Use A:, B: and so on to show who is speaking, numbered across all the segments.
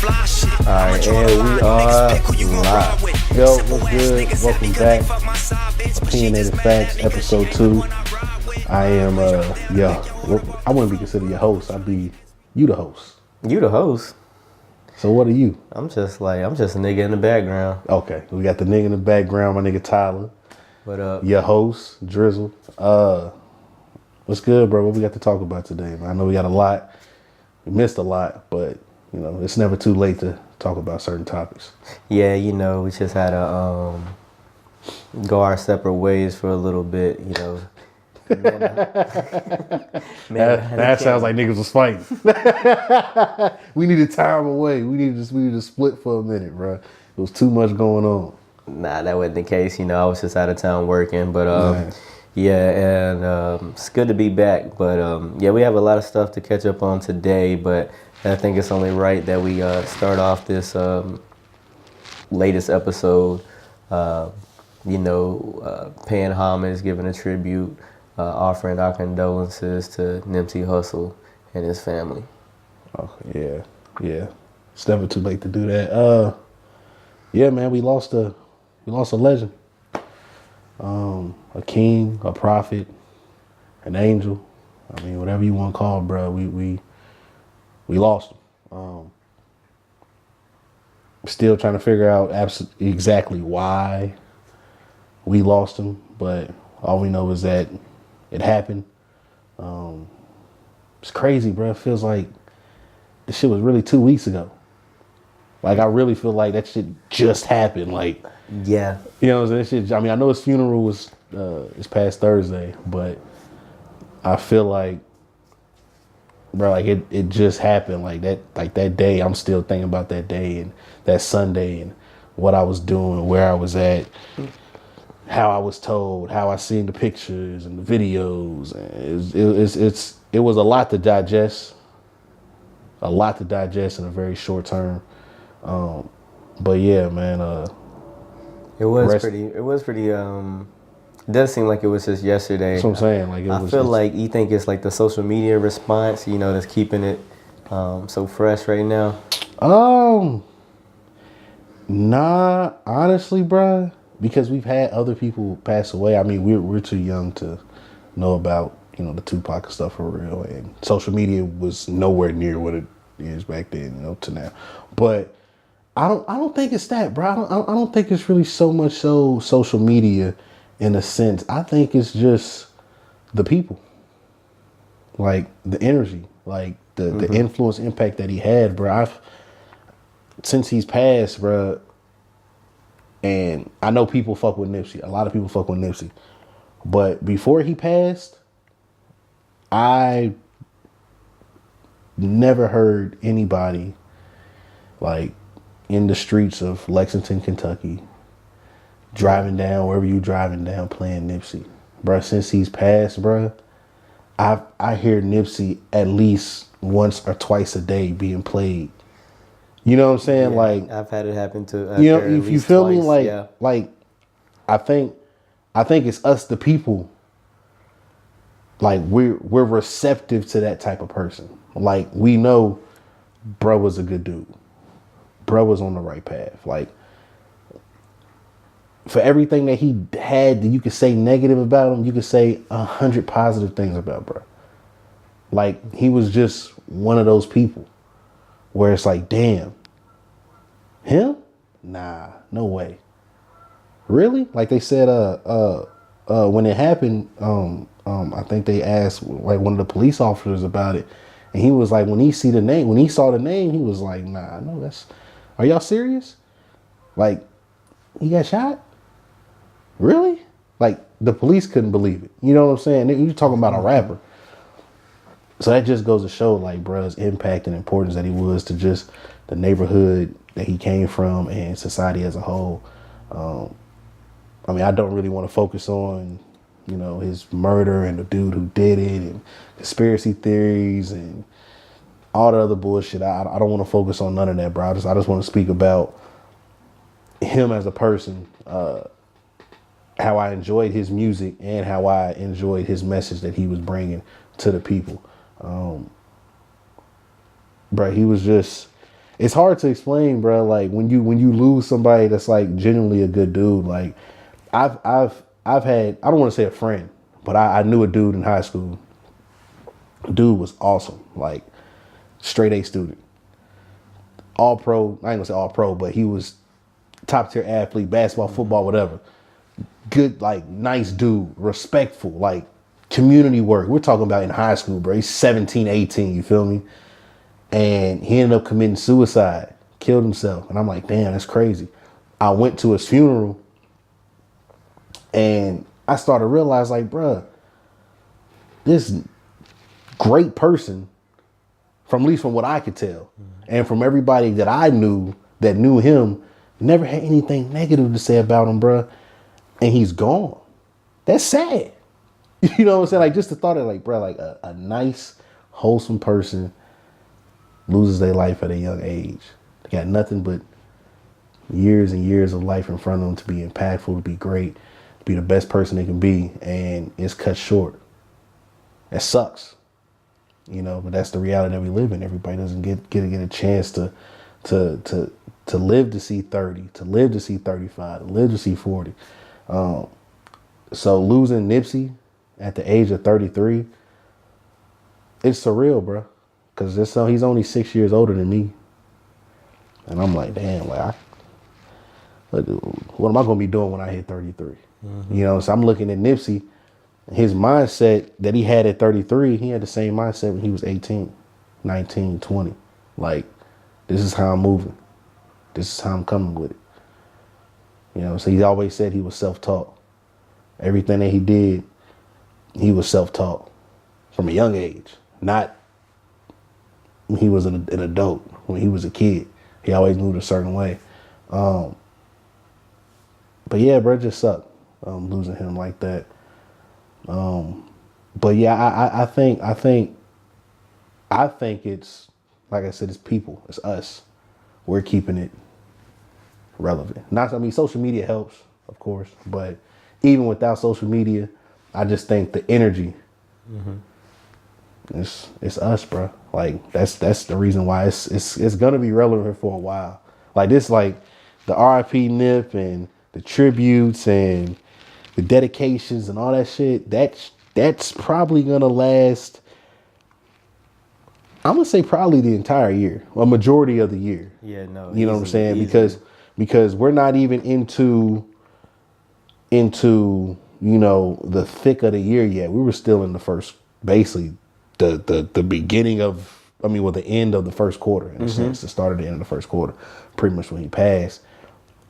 A: Alright, and we are live. Yo, what's good? Welcome back. Opinionated Facts, episode 2. I am, I wouldn't be considered your host. I'd be you the host.
B: You the host?
A: So what are you?
B: I'm just a nigga in the background.
A: Okay, we got the nigga in the background, my nigga Tyler.
B: What up?
A: Your host, Drizzle. What's good, bro? What we got to talk about today, man? I know we got a lot. We missed a lot, but, you know, it's never too late to talk about certain topics.
B: Yeah, you know, we just had to go our separate ways for a little bit, you know.
A: That sounds like niggas was fighting. We needed time away. We needed to split for a minute, bro. There was too much going on.
B: Nah, that wasn't the case. You know, I was just out of town working, but yeah, and it's good to be back. But yeah, we have a lot of stuff to catch up on today, but I think it's only right that we start off this latest episode, paying homage, giving a tribute, offering our condolences to Nipsey Hussle and his family.
A: Oh, yeah. It's never too late to do that. Yeah, man, we lost a legend. A king, a prophet, an angel. I mean, whatever you want to call it, bro. We lost him. Still trying to figure out exactly why we lost him, but all we know is that it happened. It's crazy, bro. It feels like this shit was really 2 weeks ago. Like, I really feel like that shit just happened. Like,
B: yeah,
A: you know, that shit. I mean, I know his funeral was this past Thursday, but I feel like, bro, like it just happened. Like that day, I'm still thinking about that day and that Sunday and what I was doing, where I was at, how I was told, how I seen the pictures and the videos. It was a lot to digest. A lot to digest in a very short term. But yeah, man.
B: It was pretty. It does seem like it was just yesterday.
A: That's what I'm saying. Like,
B: I feel like you think it's like the social media response, you know, that's keeping it so fresh right now.
A: Nah, honestly, bruh, because we've had other people pass away. I mean, we're too young to know about, you know, the Tupac and stuff for real, and social media was nowhere near what it is back then, you know, to now. But I don't think it's that, bro. I don't think it's really so much so social media in a sense. I think it's just the people, like the energy, like the influence, impact that he had, bro. Since he's passed, bro, and I know people fuck with Nipsey. A lot of people fuck with Nipsey, but before he passed, I never heard anybody like in the streets of Lexington, Kentucky, driving down, wherever you driving down, playing Nipsey. Bruh, since he's passed, bruh, I hear Nipsey at least once or twice a day being played. You know what I'm saying?
B: Yeah,
A: like,
B: I've had it happen to
A: you know, if you feel
B: twice,
A: me, like,
B: yeah.
A: like I think it's us, the people. Like, we're receptive to that type of person. Like, we know bruh was a good dude. Bruh was on the right path. Like, for everything that he had that you could say negative about him, you could say 100 positive things about bruh. Like, he was just one of those people where it's like, damn, him? Nah, no way. Really? Like they said, when it happened, I think they asked like one of the police officers about it, and he was like, when he saw the name, he was like, nah, no, are y'all serious? Like, he got shot? Really? Like, the police couldn't believe it. You know what I'm saying? You're talking about a rapper. So that just goes to show, like, bruh's impact and importance that he was to just the neighborhood that he came from and society as a whole. I mean, I don't really want to focus on, you know, his murder and the dude who did it and conspiracy theories and all the other bullshit. I don't want to focus on none of that, bro. I just want to speak about him as a person, how I enjoyed his music and how I enjoyed his message that he was bringing to the people. Bro, he was just, it's hard to explain, bro. Like when you lose somebody that's like genuinely a good dude. Like I've had, I don't want to say a friend, but I knew a dude in high school. Dude was awesome, like straight A student, all pro. I ain't gonna say all pro, but he was top tier athlete, basketball, football, whatever. Good, like nice dude, respectful, like community work. We're talking about in high school, bro. He's 17, 18, you feel me? And he ended up committing suicide, killed himself. And I'm like, damn, that's crazy. I went to his funeral and I started to realize, like, bruh, this great person, from at least from what I could tell, and from everybody that I knew that knew him, never had anything negative to say about him, bruh. And he's gone. That's sad. You know what I'm saying? Like, just the thought of, like, bruh, like a nice, wholesome person loses their life at a young age. They got nothing but years and years of life in front of them to be impactful, to be great, to be the best person they can be, and it's cut short. It sucks, you know, but that's the reality that we live in. Everybody doesn't get a chance to live to see 30, to live to see 35, to live to see 40. So losing Nipsey at the age of 33, it's surreal, bro. Cause he's only 6 years older than me, and I'm like, damn, like, what am I gonna be doing when I hit 33? You know, so I'm looking at Nipsey, his mindset that he had at 33, he had the same mindset when he was 18, 19, 20. Like, this is how I'm moving. This is how I'm coming with it. You know, so he always said he was self-taught. Everything that he did, he was self-taught from a young age, not when he was an adult. When he was a kid, he always moved a certain way. But yeah, bro, it just sucked losing him like that. But yeah, I think it's, like I said, it's people, it's us. We're keeping it relevant. Social media helps, of course, but even without social media, I just think the energy, it's us, bro. Like that's the reason why it's gonna be relevant for a while. Like this, like the RIP Nip and the tributes and the dedications and all that shit. That's probably gonna last. I'm gonna say probably the entire year, a majority of the year.
B: Yeah, no.
A: You know what I'm saying? Because we're not even into you know the thick of the year yet. We were still in the first, basically the beginning of, the end of the first quarter in a sense, the start of the end of the first quarter, pretty much when he passed.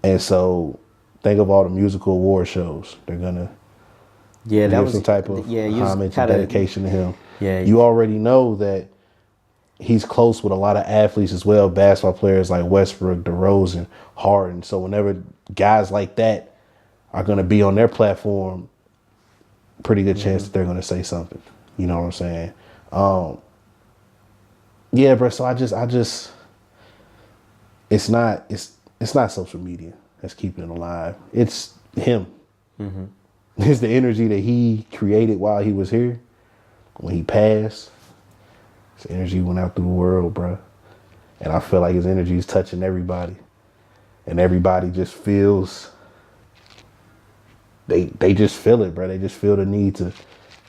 A: And so think of all the musical award shows. They're gonna give some type of homage and dedication to him.
B: Yeah,
A: you already know that he's close with a lot of athletes as well, basketball players like Westbrook, DeRozan, Harden. So whenever guys like that are going to be on their platform, pretty good chance that they're going to say something. You know what I'm saying? Yeah, bro. So I just, it's not social media that's keeping it alive. It's him. It's the energy that he created while he was here. When he passed, his energy went out through the world, bro. And I feel like his energy is touching everybody. And everybody just feels, they just feel it, bro. They just feel the need to,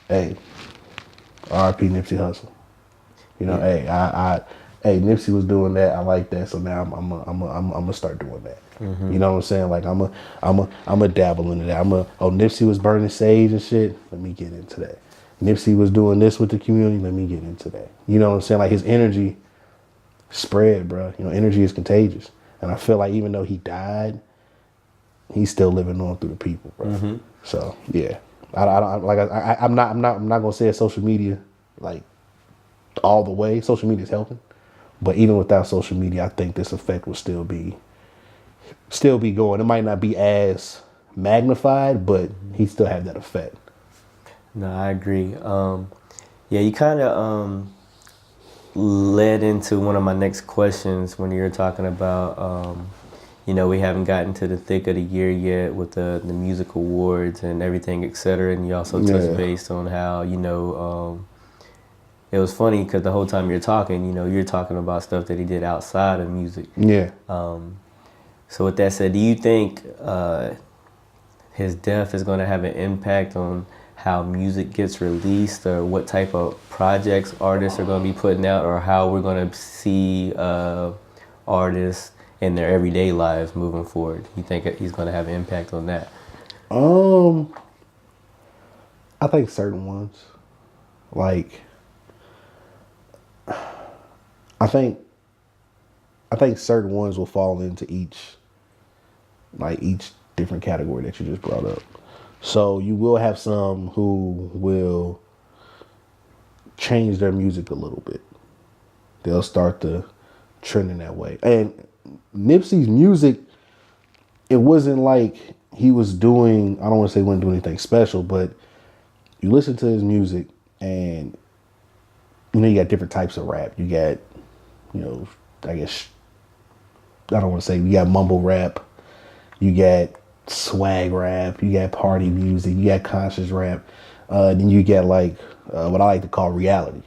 A: hey, R.I.P. Nipsey Hussle. You know, hey, Nipsey was doing that. I like that. So now I'm gonna start doing that. You know what I'm saying? Like I'm a dabble into that. Nipsey was burning sage and shit. Let me get into that. Nipsey was doing this with the community. Let me get into that. You know what I'm saying? Like his energy spread, bro. You know, energy is contagious. And I feel like even though he died, he's still living on through the people, bro. So yeah, I'm not gonna say it's social media like all the way. Social media is helping, but even without social media, I think this effect will still be going. It might not be as magnified, but he still have that effect.
B: No, I agree. Yeah, you kind of led into one of my next questions when you were talking about, we haven't gotten to the thick of the year yet with the music awards and everything, et cetera. And you also touched base on how, it was funny because the whole time you're talking, you know, you're talking about stuff that he did outside of music.
A: Yeah.
B: So with that said, do you think his death is going to have an impact on how music gets released, or what type of projects artists are going to be putting out, or how we're going to see artists in their everyday lives moving forward? You think he's going to have an impact on that?
A: I think certain ones, like, I think certain ones will fall into each different category that you just brought up. So you will have some who will change their music a little bit. They'll start to trend in that way. And Nipsey's music, it wasn't like he was doing, I don't want to say he wasn't doing anything special, but you listen to his music and, you know, you got different types of rap. You got, you know, I guess, I don't want to say, you got mumble rap, you got swag rap, you got party music, you got conscious rap, then you get like what I like to call reality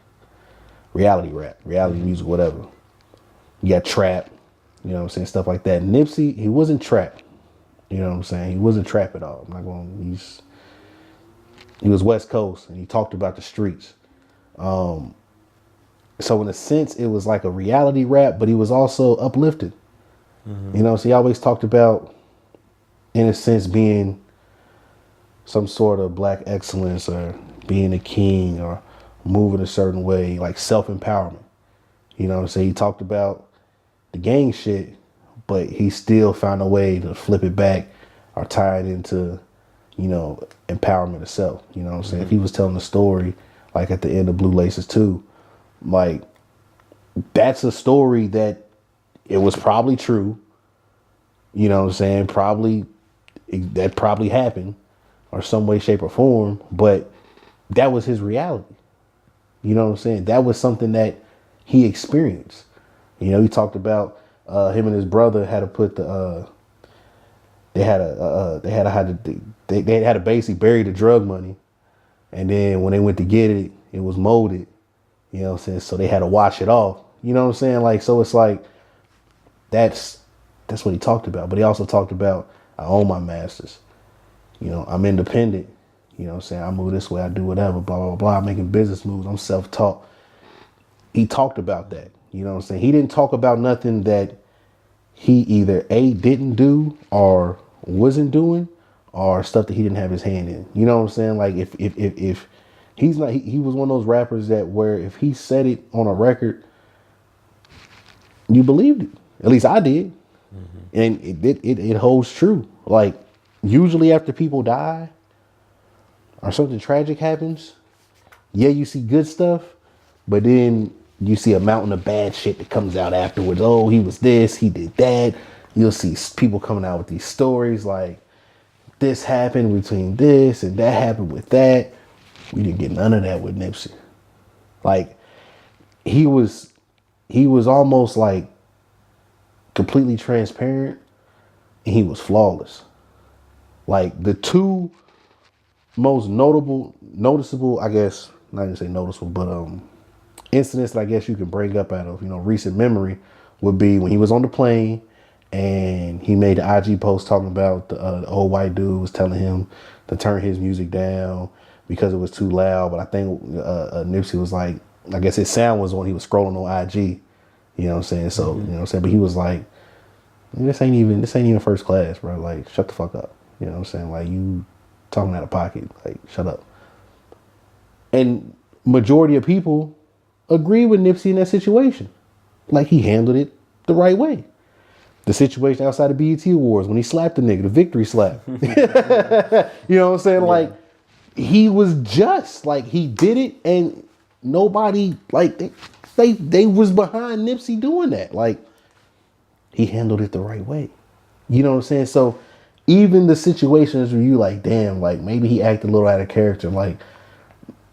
A: rap, reality music, whatever. You got trap, you know what I'm saying, stuff like that. Nipsey, he wasn't trap, you know what I'm saying, he wasn't trap at all. I'm not going, he was West Coast, and he talked about the streets. So in a sense, it was like a reality rap, but he was also uplifted. You know, so he always talked about, in a sense, being some sort of black excellence, or being a king, or moving a certain way, like self-empowerment. You know what I'm saying? He talked about the gang shit, but he still found a way to flip it back or tie it into, you know, empowerment itself. You know what I'm saying? If he was telling a story, like at the end of Blue Laces 2, like, that's a story that it was probably true. You know what I'm saying? That probably happened, or some way, shape, or form, but that was his reality. You know what I'm saying? That was something that he experienced. You know, he talked about him and his brother had to put they had to basically bury the drug money, and then when they went to get it, it was molded. You know what I'm saying? So they had to wash it off. You know what I'm saying? Like, so it's like, that's what he talked about. But he also talked about, I own my masters. You know, I'm independent. You know what I'm saying? I move this way, I do whatever, blah, blah, blah. I'm making business moves. I'm self-taught. He talked about that. You know what I'm saying? He didn't talk about nothing that he either A, didn't do, or wasn't doing, or stuff that he didn't have his hand in. You know what I'm saying? Like, if he's not, he was one of those rappers that where if he said it on a record, you believed it. At least I did. And it holds true. Like, usually after people die or something tragic happens, yeah, you see good stuff, but then you see a mountain of bad shit that comes out afterwards. Oh, he was this, he did that. You'll see people coming out with these stories like, this happened between this and that happened with that. We didn't get none of that with Nipsey. Like, he was almost like completely transparent, and he was flawless. Like, the two most noticeable, I guess, not even say noticeable, but incidents that I guess you can bring up out of, you know, recent memory would be when he was on the plane and he made the IG post talking about the old white dude was telling him to turn his music down because it was too loud. But I think Nipsey was like, I guess his sound was on, he was scrolling on IG. You know what I'm saying? So, you know what I'm saying? But he was like, this ain't even first class, bro. Like, shut the fuck up. You know what I'm saying? Like, you talking out of pocket. Like, shut up. And majority of people agree with Nipsey in that situation. Like, he handled it the right way. The situation outside of BET Awards when he slapped the nigga, the victory slap. You know what I'm saying? Yeah. Like, he was just, like, he did it, and nobody, like, they was behind Nipsey doing that. Like, he handled it the right way. You know what I'm saying? So even the situations where you like, damn, like, maybe he acted a little out of character, like,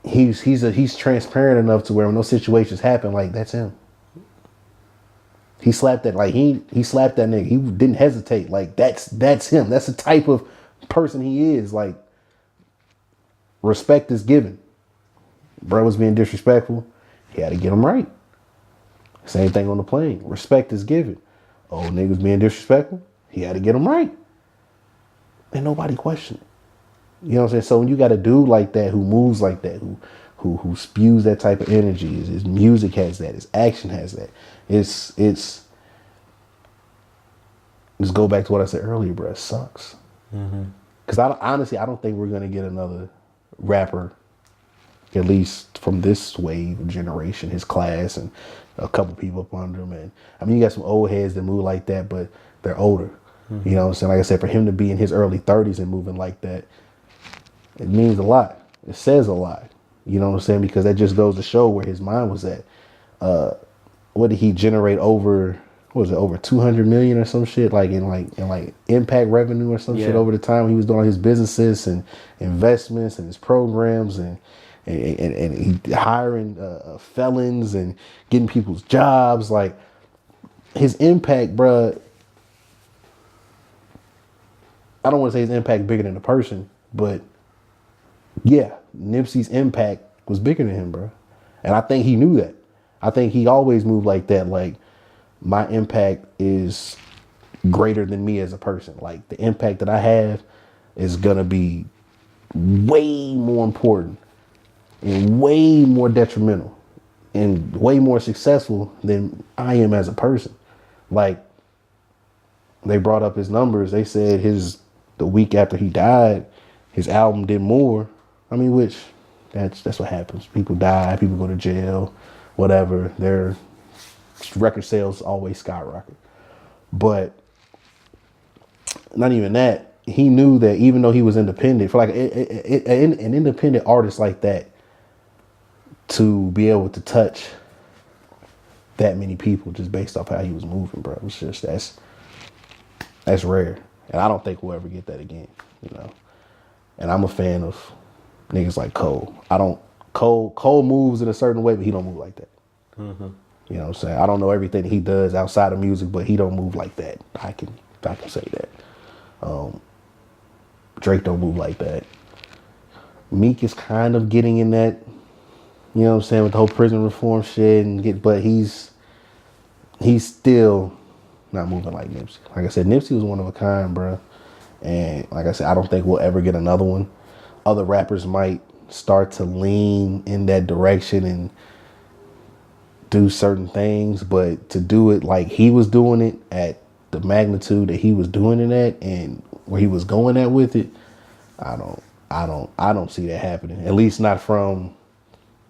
A: he's transparent enough to where when those situations happen, like, that's him. He slapped that, like, he slapped that nigga. He didn't hesitate. Like, that's him. That's the type of person he is. Like, respect is given. Bro was being disrespectful. He had to get them right. Same thing on the plane. Respect is given. Oh, niggas being disrespectful. He had to get them right. And nobody questioned it. You know what I'm saying? So when you got a dude like that who moves like that, who spews that type of energy, his music has that, his action has that. It's just go back to what I said earlier, bro. It sucks. Because honestly, I don't think we're gonna get another rapper, at least from this wave generation, his class, and a couple people up under him. And I mean, you got some old heads that move like that, but they're older. You know what I'm saying? Like I said, for him to be in his early 30s and moving like that, it means a lot. It says a lot. You know what I'm saying? Because that just goes to show where his mind was at. What did he generate over? What was it, over 200 million or some shit, like in impact revenue or some shit over the time he was doing his businesses and investments and his programs and he hiring felons and getting people's jobs. Like his impact, bruh. I don't want to say his impact bigger than the person, but yeah, Nipsey's impact was bigger than him, bro. And I think he knew that. I think he always moved like that. Like, my impact is greater than me as a person. Like, the impact that I have is going to be way more important and way more detrimental and way more successful than I am as a person. Like, they brought up his numbers. They said the week after he died, his album did more. I mean, which that's what happens. People die, people go to jail, whatever. Their record sales always skyrocket. But not even that. He knew that even though he was independent, for like an independent artist like that to be able to touch that many people just based off how he was moving, bro. It's just that's rare. And I don't think we'll ever get that again, you know. And I'm a fan of niggas like Cole. Cole moves in a certain way, but he don't move like that. You know what I'm saying? I don't know everything he does outside of music, but he don't move like that. I can say that. Drake don't move like that. Meek is kind of getting in that, you know what I'm saying, with the whole prison reform shit, but he's still not moving like Nipsey. Like I said, Nipsey was one of a kind, bro. And like I said, I don't think we'll ever get another one. Other rappers might start to lean in that direction and do certain things, but to do it like he was doing it at the magnitude that he was doing it at and where he was going at with it, I don't see that happening. At least not from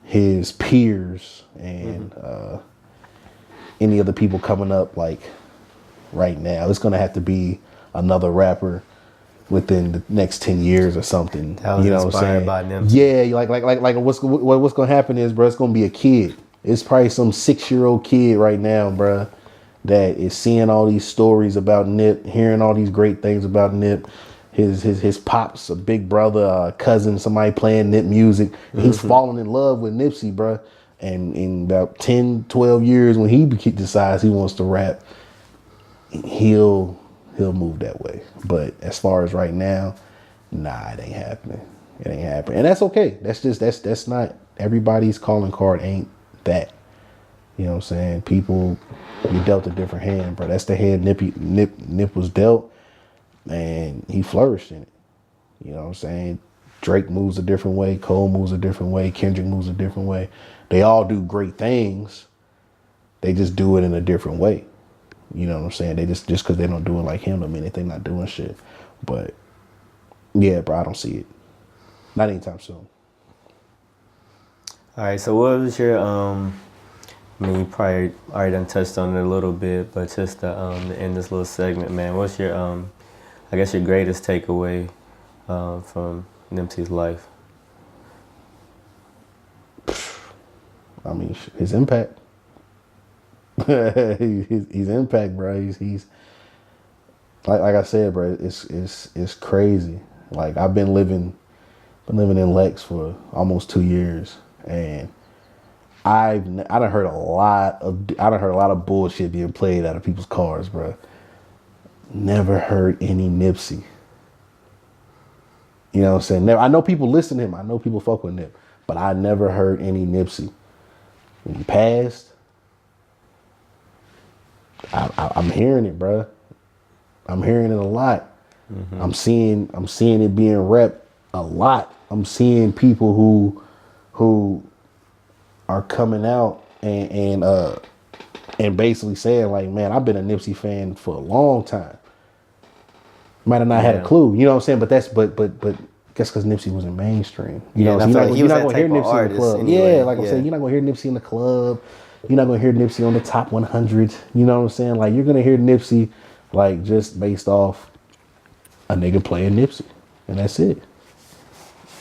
A: his peers and any other people coming up like right now. It's gonna have to be another rapper within the next 10 years or something.
B: That was,
A: you know
B: inspired
A: what I'm saying?
B: by Nipsey.
A: Yeah, like what's gonna happen is, bro, it's gonna be a kid. It's probably some 6-year-old kid right now, bro, that is seeing all these stories about Nip, hearing all these great things about Nip. His pops, a big brother, a cousin, somebody playing Nip music. He's falling in love with Nipsey, bro. And in about 10, 12 years, when he decides he wants to rap, he'll move that way. But as far as right now, nah, it ain't happening. It ain't happening. And that's okay. That's not everybody's calling card ain't that. You know what I'm saying? People be dealt a different hand, bro. That's the hand Nip was dealt, and he flourished in it. You know what I'm saying? Drake moves a different way, Cole moves a different way, Kendrick moves a different way. They all do great things. They just do it in a different way. You know what I'm saying? They just because they don't do it like him don't mean that they're not doing shit. But yeah, bro, I don't see it. Not anytime soon.
B: All right, so what was your I mean, you probably already done touched on it a little bit, but just to end this little segment, man, what's your I guess your greatest takeaway from Nipsey's life?
A: I mean, his impact. his impact, bro. He's like I said, bro. It's crazy. Like I've been living in Lex for almost 2 years, and I done heard a lot of bullshit being played out of people's cars, bro. Never heard any Nipsey. You know what I'm saying? Never. I know people listen to him. I know people fuck with Nip, but I never heard any Nipsey. when he passed, I'm hearing it, bro. I'm hearing it a lot. I'm seeing it being rep a lot. I'm seeing people who are coming out and basically saying like, man, I've been a Nipsey fan for a long time. Might have not had a clue, you know what I'm saying? But guess because Nipsey wasn't mainstream. You know, so you're not gonna hear Nipsey in the club. Anyway. Yeah, like I'm saying, you're not gonna hear Nipsey in the club. You're not gonna hear Nipsey on the top 100. You know what I'm saying? Like you're gonna hear Nipsey like just based off a nigga playing Nipsey, and that's it.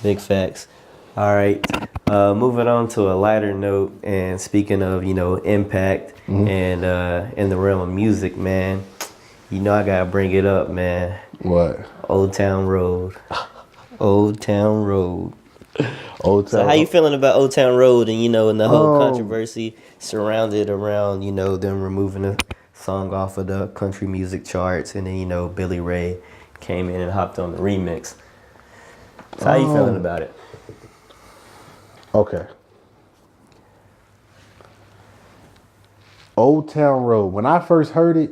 B: Big facts. All right, moving on to a lighter note, and speaking of impact and in the realm of music, man, I gotta bring it up, man.
A: What?
B: Old Town Road. Old Town Road.
A: Old Town.
B: So how you feeling about Old Town Road and and the whole controversy surrounded around them removing the song off of the country music charts, and then Billy Ray came in and hopped on the remix. So how you feeling about it?
A: Okay. Old Town Road. When I first heard it,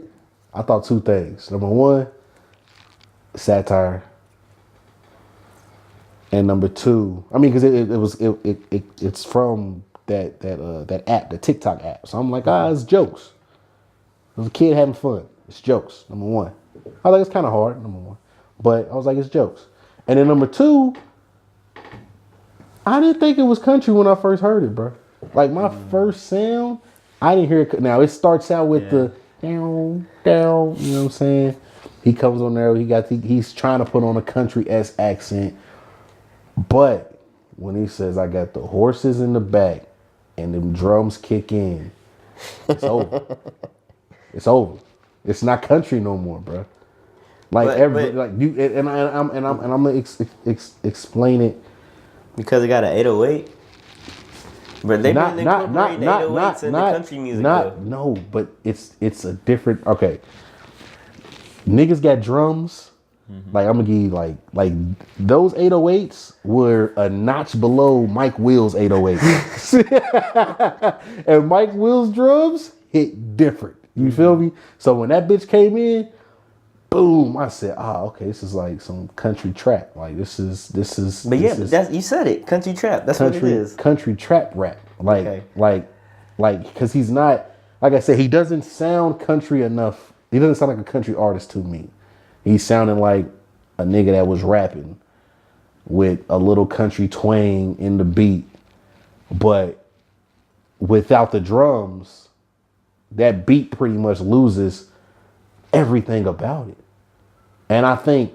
A: I thought two things. Number one, satire. And number two, I mean, because it's from that app, the TikTok app. So I'm like, it's jokes. It was a kid having fun. It's jokes. Number one, I think it's kind of hard. Number one, but I was like, it's jokes. And then number two, I didn't think it was country when I first heard it, bro. Like my first sound, I didn't hear it. Now it starts out with the down, down. You know what I'm saying? He comes on there. He's trying to put on a country-esque accent. But when he says, I got the horses in the back and them drums kick in, it's over. It's over. It's not country no more, bro. Like I'm gonna explain it
B: because it got an 808. But they've been incorporating 808s in the country music.
A: No, but it's a different. Okay, niggas got drums. Like I'm gonna give you like those 808s were a notch below Mike Will's 808s. And Mike Will's drums hit different. You feel me? So when that bitch came in, boom, I said, okay, this is like some country trap. Like this is
B: But that's you said it. Country trap. That's what it is.
A: Country trap rap. Like because he's not, like I said, he doesn't sound country enough. He doesn't sound like a country artist to me. He's sounding like a nigga that was rapping with a little country twang in the beat, but without the drums, that beat pretty much loses everything about it. And I think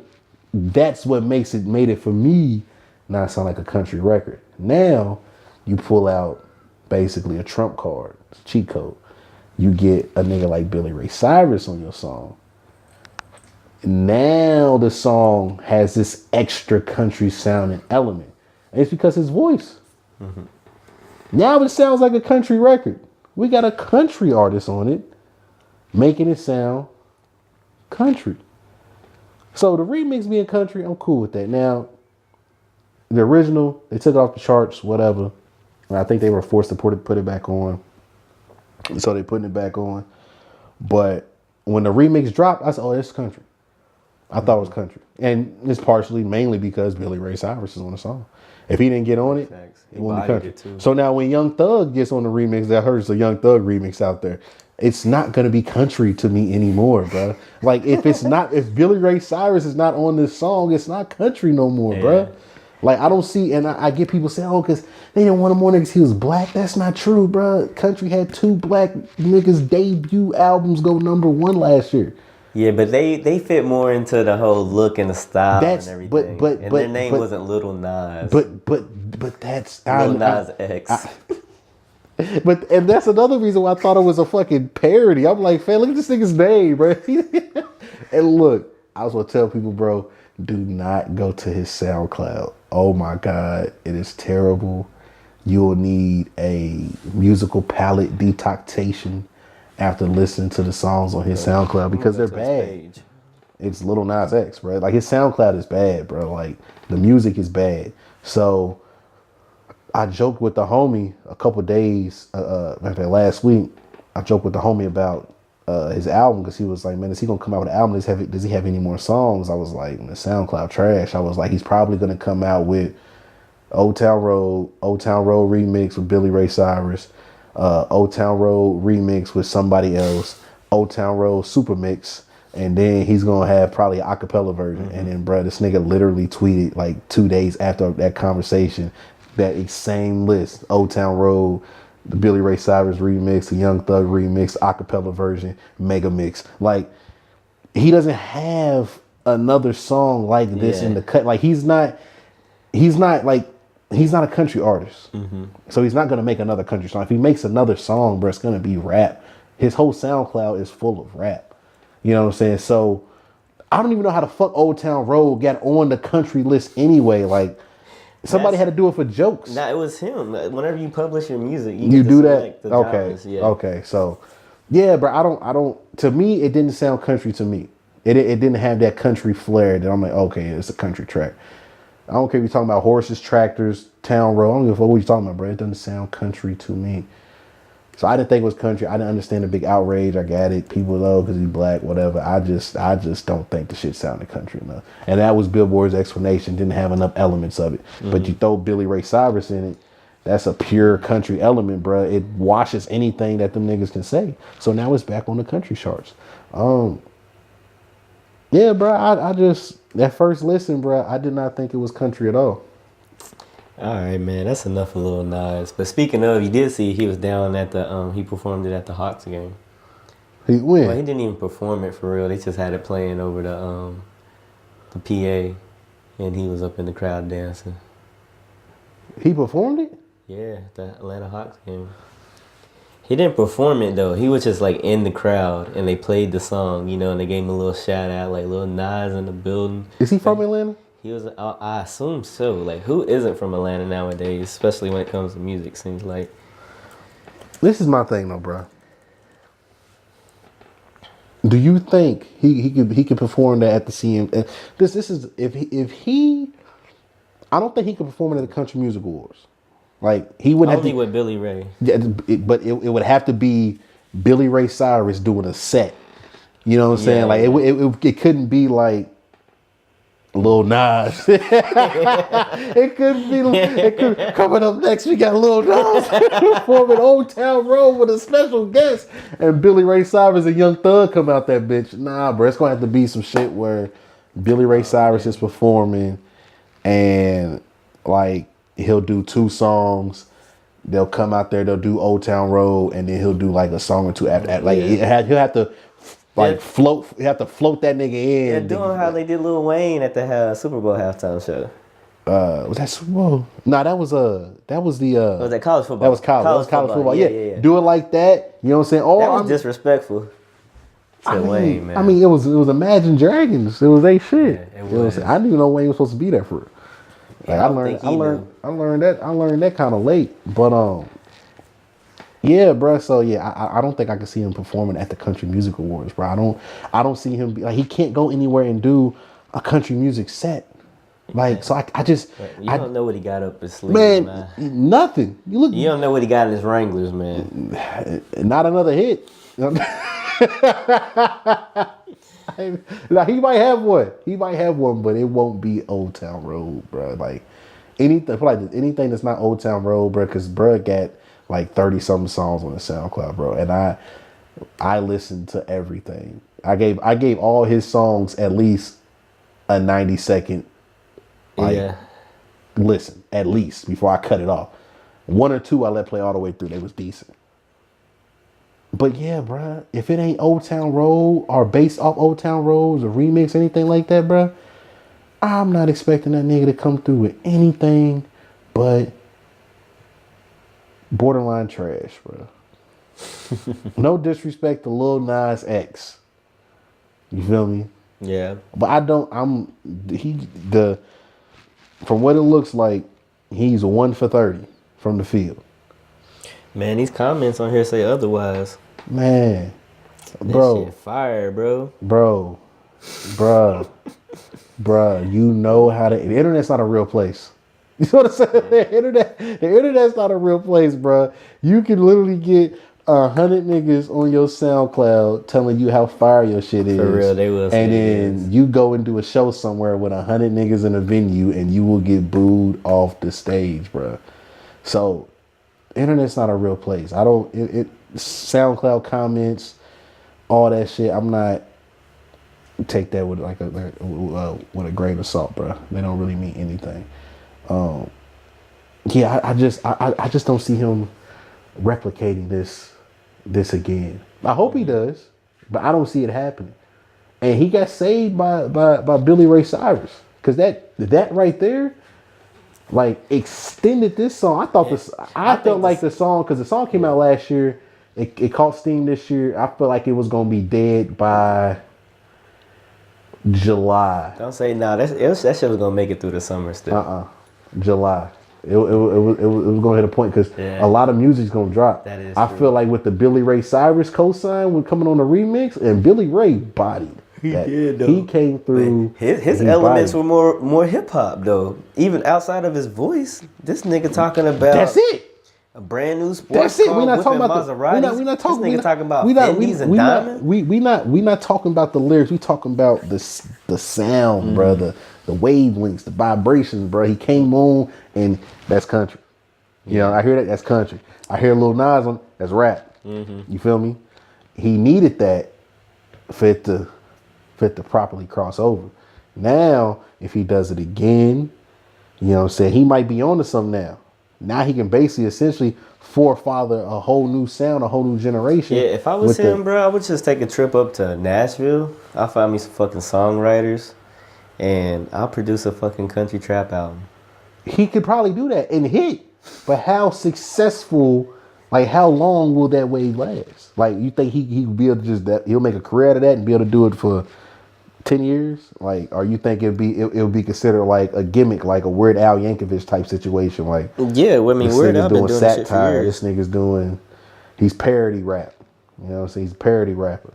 A: that's what made it for me not sound like a country record. Now you pull out basically a trump card, cheat code. You get a nigga like Billy Ray Cyrus on your song. Now the song has this extra country sounding element. And it's because his voice. Now it sounds like a country record. We got a country artist on it, making it sound country. So the remix being country, I'm cool with that. Now, the original, they took it off the charts, whatever. And I think they were forced to put it back on. So they putting it back on. But when the remix dropped, I said, it's country. I thought it was country. And it's mainly because Billy Ray Cyrus is on the song. If he didn't get on it, it wouldn't be country. So now when Young Thug gets on the remix, I heard it's a Young Thug remix out there. It's not going to be country to me anymore, bro. Like if Billy Ray Cyrus is not on this song, it's not country no more, bro. Like I don't see, and I get people saying, because they didn't want him on it because he was black. That's not true, bro. Country had 2 black niggas debut albums go #1 last year.
B: Yeah, but they fit more into the whole look and the style and everything. But their name wasn't Little Nas.
A: But that's
B: Lil Nas X.
A: And that's another reason why I thought it was a fucking parody. I'm like, fam, look at this nigga's name, bro. And look, I was gonna tell people, bro, do not go to his SoundCloud. Oh my God, it is terrible. You'll need a musical palette detoxification after listening to the songs on his SoundCloud because they're bad. It's Little Nas X, bro. Like his SoundCloud is bad, bro. Like the music is bad. So I joked with the homie a couple days, matter of fact, last week. I joked with the homie about his album because he was like, "Man, is he gonna come out with an album? Does he have any more songs?" I was like, "The SoundCloud trash." I was like, "He's probably gonna come out with Old Town Road remix with Billy Ray Cyrus, Old Town Road remix with somebody else, Old Town Road super mix." And then he's gonna have probably an acapella version. And then, bro, this nigga literally tweeted like 2 days after that conversation that same list: Old Town Road, the Billy Ray Cyrus remix, the Young Thug remix, acapella version, mega mix. Like, he doesn't have another song like this in the cut. Like, he's not a country artist. So he's not gonna make another country song. If he makes another song, bro, it's gonna be rap. His whole SoundCloud is full of rap. You know what I'm saying? So I don't even know how the fuck Old Town Road got on the country list anyway. Like, somebody had to do it for jokes.
B: Nah, it was him. Whenever you publish your music,
A: you do that.
B: Okay.
A: Okay. So, yeah, bro. I don't. To me, it didn't sound country to me. It didn't have that country flair that I'm like, okay, it's a country track. I don't care if you're talking about horses, tractors, town road. I don't give a fuck what you're talking about, bro. It doesn't sound country to me. So I didn't think it was country. I didn't understand the big outrage. I got it. People though, because he's black, whatever. I just don't think the shit sounded country enough. And that was Billboard's explanation. Didn't have enough elements of it. But you throw Billy Ray Cyrus in it, that's a pure country element, bro. It washes anything that them niggas can say. So now it's back on the country charts. Yeah, bro. I just, that first listen, bro, I did not think it was country at all.
B: All right, man. That's enough of Lil Nas. But speaking of, you did see he was down at the he performed it at the Hawks game.
A: He went.
B: Well, he didn't even perform it for real. They just had it playing over the PA, and he was up in the crowd dancing.
A: He performed it?
B: Yeah, the Atlanta Hawks game. He didn't perform it though. He was just like in the crowd, and they played the song, you know, and they gave him a little shout out, like Lil Nas in the building.
A: Is he from Atlanta?
B: He was, I assume so. Like, who isn't from Atlanta nowadays, especially when it comes to music, seems like.
A: This is my thing though, bro. Do you think he could perform that at the CM? This is if he I don't think he could perform it at the Country Music Awards. Like, he wouldn't have to.
B: With Billy Ray.
A: Yeah, but it would have to be Billy Ray Cyrus doing a set. You know what I'm saying? Like, it couldn't be like Lil Nas. It could coming up next. We got Lil Nas performing Old Town Road with a special guest, and Billy Ray Cyrus and Young Thug come out that bitch. Nah, bro, it's gonna have to be some shit where Billy Ray Cyrus is performing, and like he'll do 2 songs. They'll come out there. They'll do Old Town Road, and then he'll do like a song or two after. Like, he'll have to. Like, float, you have to float that nigga in.
B: They're doing how they did Lil Wayne at the Super Bowl halftime show.
A: Was that Super Bowl? Nah, that was the
B: was that college football?
A: That was college football. Yeah. Do it like that. You know what I'm saying?
B: That was disrespectful to Wayne, man.
A: I mean, it was Imagine Dragons. It was they shit.
B: Yeah, it was.
A: I didn't even know Wayne was supposed to be there for it. Like, I learned that kind of late. But yeah, bro. So yeah, I don't think I can see him performing at the Country Music Awards, bro. I don't see him he can't go anywhere and do a country music set. Like, so I just
B: you don't know what he got up his sleeve,
A: man. Nothing. You
B: don't know what he got in his Wranglers, man.
A: Not another hit. Now, he might have one, but it won't be Old Town Road, bro. Like, anything that's not Old Town Road, bro, because bro got like 30-something songs on the SoundCloud, bro. And I listened to everything. I gave all his songs at least a 90-second listen, at least, before I cut it off. 1 or 2 I let play all the way through. They was decent. But yeah, bro, if it ain't Old Town Road or based off Old Town Road or remix, anything like that, bro, I'm not expecting that nigga to come through with anything but borderline trash, bro. No disrespect to Lil Nas X. You feel me?
B: Yeah.
A: But from what it looks like, he's 1 for 30 from the field. Man,
B: these comments on here say otherwise.
A: Man. Bro.
B: That shit fire, bro.
A: Bruh, you know how to. The internet's not a real place. You know what I'm saying? The internet's not a real place, bro. You can literally get 100 niggas on your SoundCloud telling you how fire your shit is.
B: For real, they will say
A: and
B: it
A: then
B: is.
A: you go and do a show somewhere with 100 niggas in a venue and you will get booed off the stage, bro. So, internet's not a real place. I don't, SoundCloud comments, all that shit, I'm not, take that with like with a grain of salt, bro. They don't really mean anything. Yeah, I just don't see him replicating this again. I hope he does, but I don't see it happening. And he got saved by Billy Ray Cyrus, because that right there, like, extended this song. I felt like the song, because the song came out last year, it caught steam this year. I felt like it was gonna be dead by July.
B: Don't say no. That shit was gonna make it through the summer still.
A: July. It was gonna hit a point, because a lot of music's gonna drop.
B: That is
A: I
B: true.
A: feel like with the Billy Ray Cyrus cosign when coming on the remix, and Billy Ray bodied.
B: Did, though.
A: He came through.
B: His elements were more hip hop though. Even outside of his voice, this nigga talking about
A: That's it.
B: a brand new sports
A: That's it.
B: car,
A: We're not talking about
B: Maseratis.
A: we not talking.
B: This nigga talking about
A: we not,
B: Fendi's and
A: we not,
B: Diamonds.
A: we not talking about the lyrics. We talking about the sound, bro. The wavelengths, the vibrations, bro. He came on, and that's country. You know, I hear that. That's country. I hear Lil Nas on. That's rap. You feel me? He needed that for it to properly cross over. Now, if he does it again, you know what I'm saying, he might be on to something now. Now he can basically essentially forefather a whole new sound, a whole new generation.
B: Yeah, if I was him, bro, I would just take a trip up to Nashville. I'll find me some fucking songwriters, and I'll produce a fucking country trap album.
A: He could probably do that and hit, but how successful, like how long will that wave last? Like, you think he'll be able to he'll make a career out of that and be able to do it for 10 years? Like, or you think it'll be considered like a gimmick, like a Weird Al Yankovic type situation? Like,
B: yeah, well, I mean, Weird Al been doing this shit for
A: satire.
B: years.
A: This nigga's he's parody rap. You know what I'm saying? He's a parody rapper.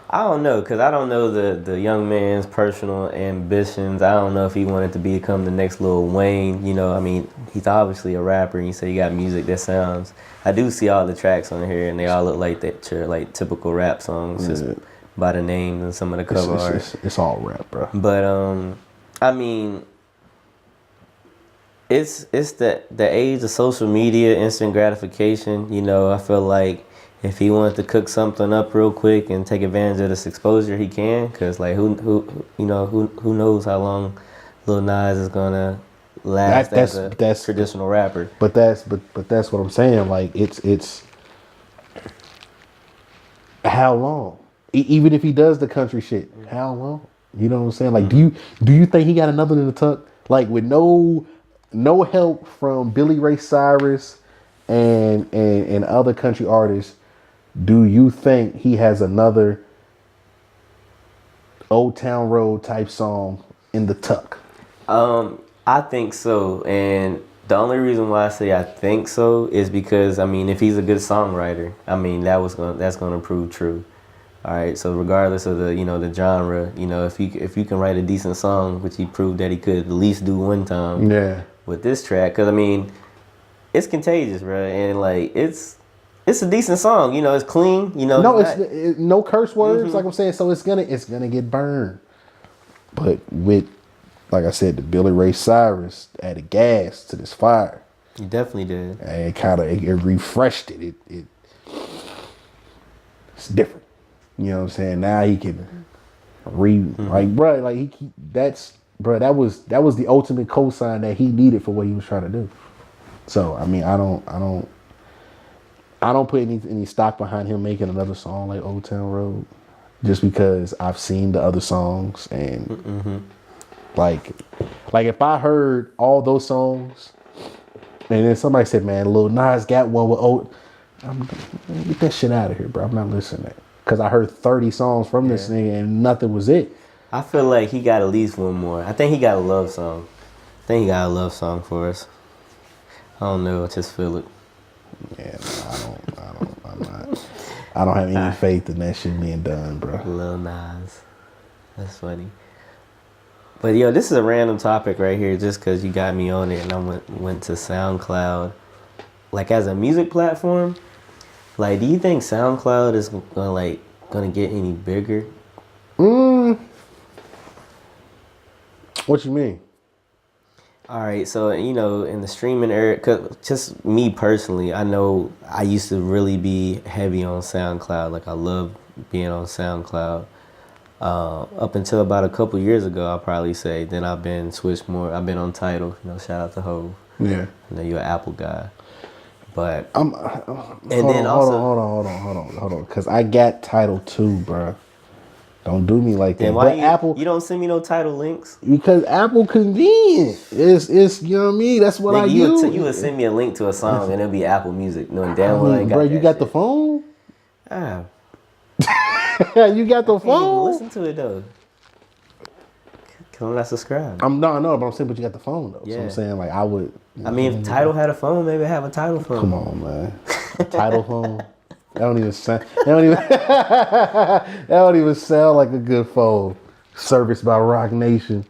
B: I don't know, because I don't know the young man's personal ambitions. I don't know if he wanted to become the next Lil Wayne. You know, I mean, he's obviously a rapper, and you say you got music that sounds. I do see all the tracks on here, and they all look like like typical rap songs, just by the names and some of the cover art.
A: It's all rap, bro.
B: But I mean, it's the age of social media, instant gratification. You know, I feel like if he wanted to cook something up real quick and take advantage of this exposure, he can. Cause like who knows how long Lil Nas is gonna last as a traditional rapper.
A: But that's what I'm saying. Like, it's how long? Even if he does the country shit, how long? You know what I'm saying? Like, do you think he got another in the tuck? Like, with no help from Billy Ray Cyrus and other country artists, do you think he has another Old Town Road type song in the tuck?
B: I think so, and the only reason why I say I think so is because, I mean, if he's a good songwriter, I mean, that's gonna prove true. All right, so regardless of the genre, if you can write a decent song, which he proved that he could at least do one time, with this track, because I mean, it's contagious, bro, and like it's a decent song, it's clean,
A: No, it's no curse words, like I'm saying, so it's gonna get burned. But with, like I said, the Billy Ray Cyrus added gas to this fire.
B: He definitely did.
A: And it refreshed it. It's different. You know what I'm saying? Now he can like, bro, like that was the ultimate cosign that he needed for what he was trying to do. So I mean, I don't put any stock behind him making another song like Old Town Road, just because I've seen the other songs, and like if I heard all those songs and then somebody said, man, Lil Nas got one with Old, get that shit out of here, bro. I'm not listening to that. Because I heard 30 songs from this nigga and nothing was it.
B: I feel like he got at least one more. I think he got a love song. For us. I don't know, I just feel it.
A: Yeah, I don't have any faith in that shit being done, bro.
B: Lil Nas. That's funny. But yo, this is a random topic right here, just because you got me on it, and I went to SoundCloud, like as a music platform. Like, do you think SoundCloud is gonna get any bigger?
A: What you mean?
B: All right, so in the streaming era, 'cause just me personally, I know I used to really be heavy on SoundCloud. Like I love being on SoundCloud. Up until about a couple years ago, I'll probably say. Then I've been switched more. I've been on Tidal. Shout out to Hove.
A: Yeah.
B: I know you're an Apple guy, but
A: hold on, cause I got Tidal too, bro. Don't do me like that.
B: Then why
A: Apple?
B: You don't send me no Tidal links?
A: Because Apple convenient. It's you know what I mean. That's what I use.
B: You would send me a link to a song and it'll be Apple Music, knowing damn well I ain't got
A: bro,
B: that
A: you got
B: shit.
A: the phone?
B: Ah.
A: You got the phone?
B: Listen to it though. Cause I'm not subscribed.
A: I'm not, no, but I'm saying, but you got the phone though.
B: Yeah.
A: So I'm saying, like, I would.
B: I mean, if Tidal had a phone, maybe I have a Tidal phone.
A: Come on, man. A Tidal phone. That don't even sound. That don't even sound like a good phone. Serviced by Rock Nation.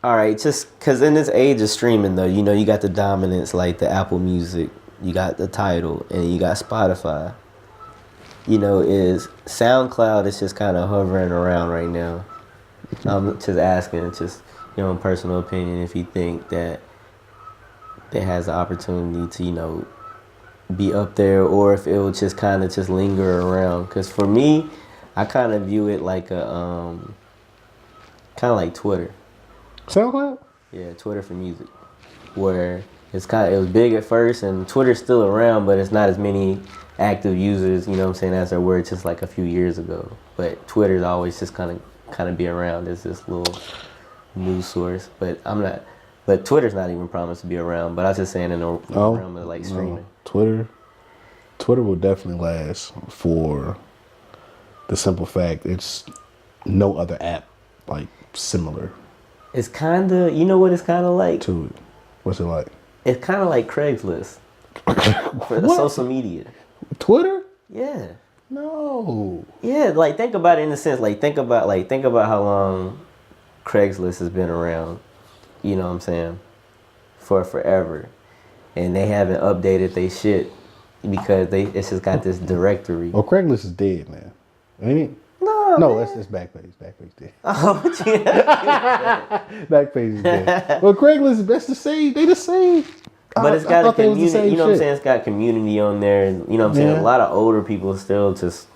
B: All right, just because in this age of streaming, though, you got the dominance like the Apple Music, you got the Tidal, and you got Spotify. Is SoundCloud is just kind of hovering around right now. I'm just asking, just your own personal opinion, if you think that it has the opportunity to, be up there, or if it will just kind of just linger around. Because for me, I kind of view it like a kind of like Twitter.
A: SoundCloud?
B: Yeah, Twitter for music, where it was big at first, and Twitter's still around, but it's not as many active users, as there were just like a few years ago. But Twitter's always just kind of be around as this little news source. But Twitter's not even promised to be around. But I was just saying in the realm of like streaming.
A: No. Twitter will definitely last for the simple fact it's no other app like similar.
B: It's kind of, what it's kind of like?
A: To it. What's it like?
B: It's kind of like Craigslist for the social media.
A: Twitter?
B: Yeah.
A: No.
B: Yeah, like think about it in a sense. Like think about how long Craigslist has been around. You know what I'm saying? For forever, and they haven't updated their shit because it's just got this directory.
A: Oh, Craigslist is dead, man. Ain't it? No, that's Backpage. Backpage dead.
B: Oh, yeah.
A: Backpage is dead. Well, Craigslist, that's the same. They the same.
B: But it's got a community.
A: You
B: know what I'm saying? It's got community on there, and you know what I'm saying. A lot of older people still just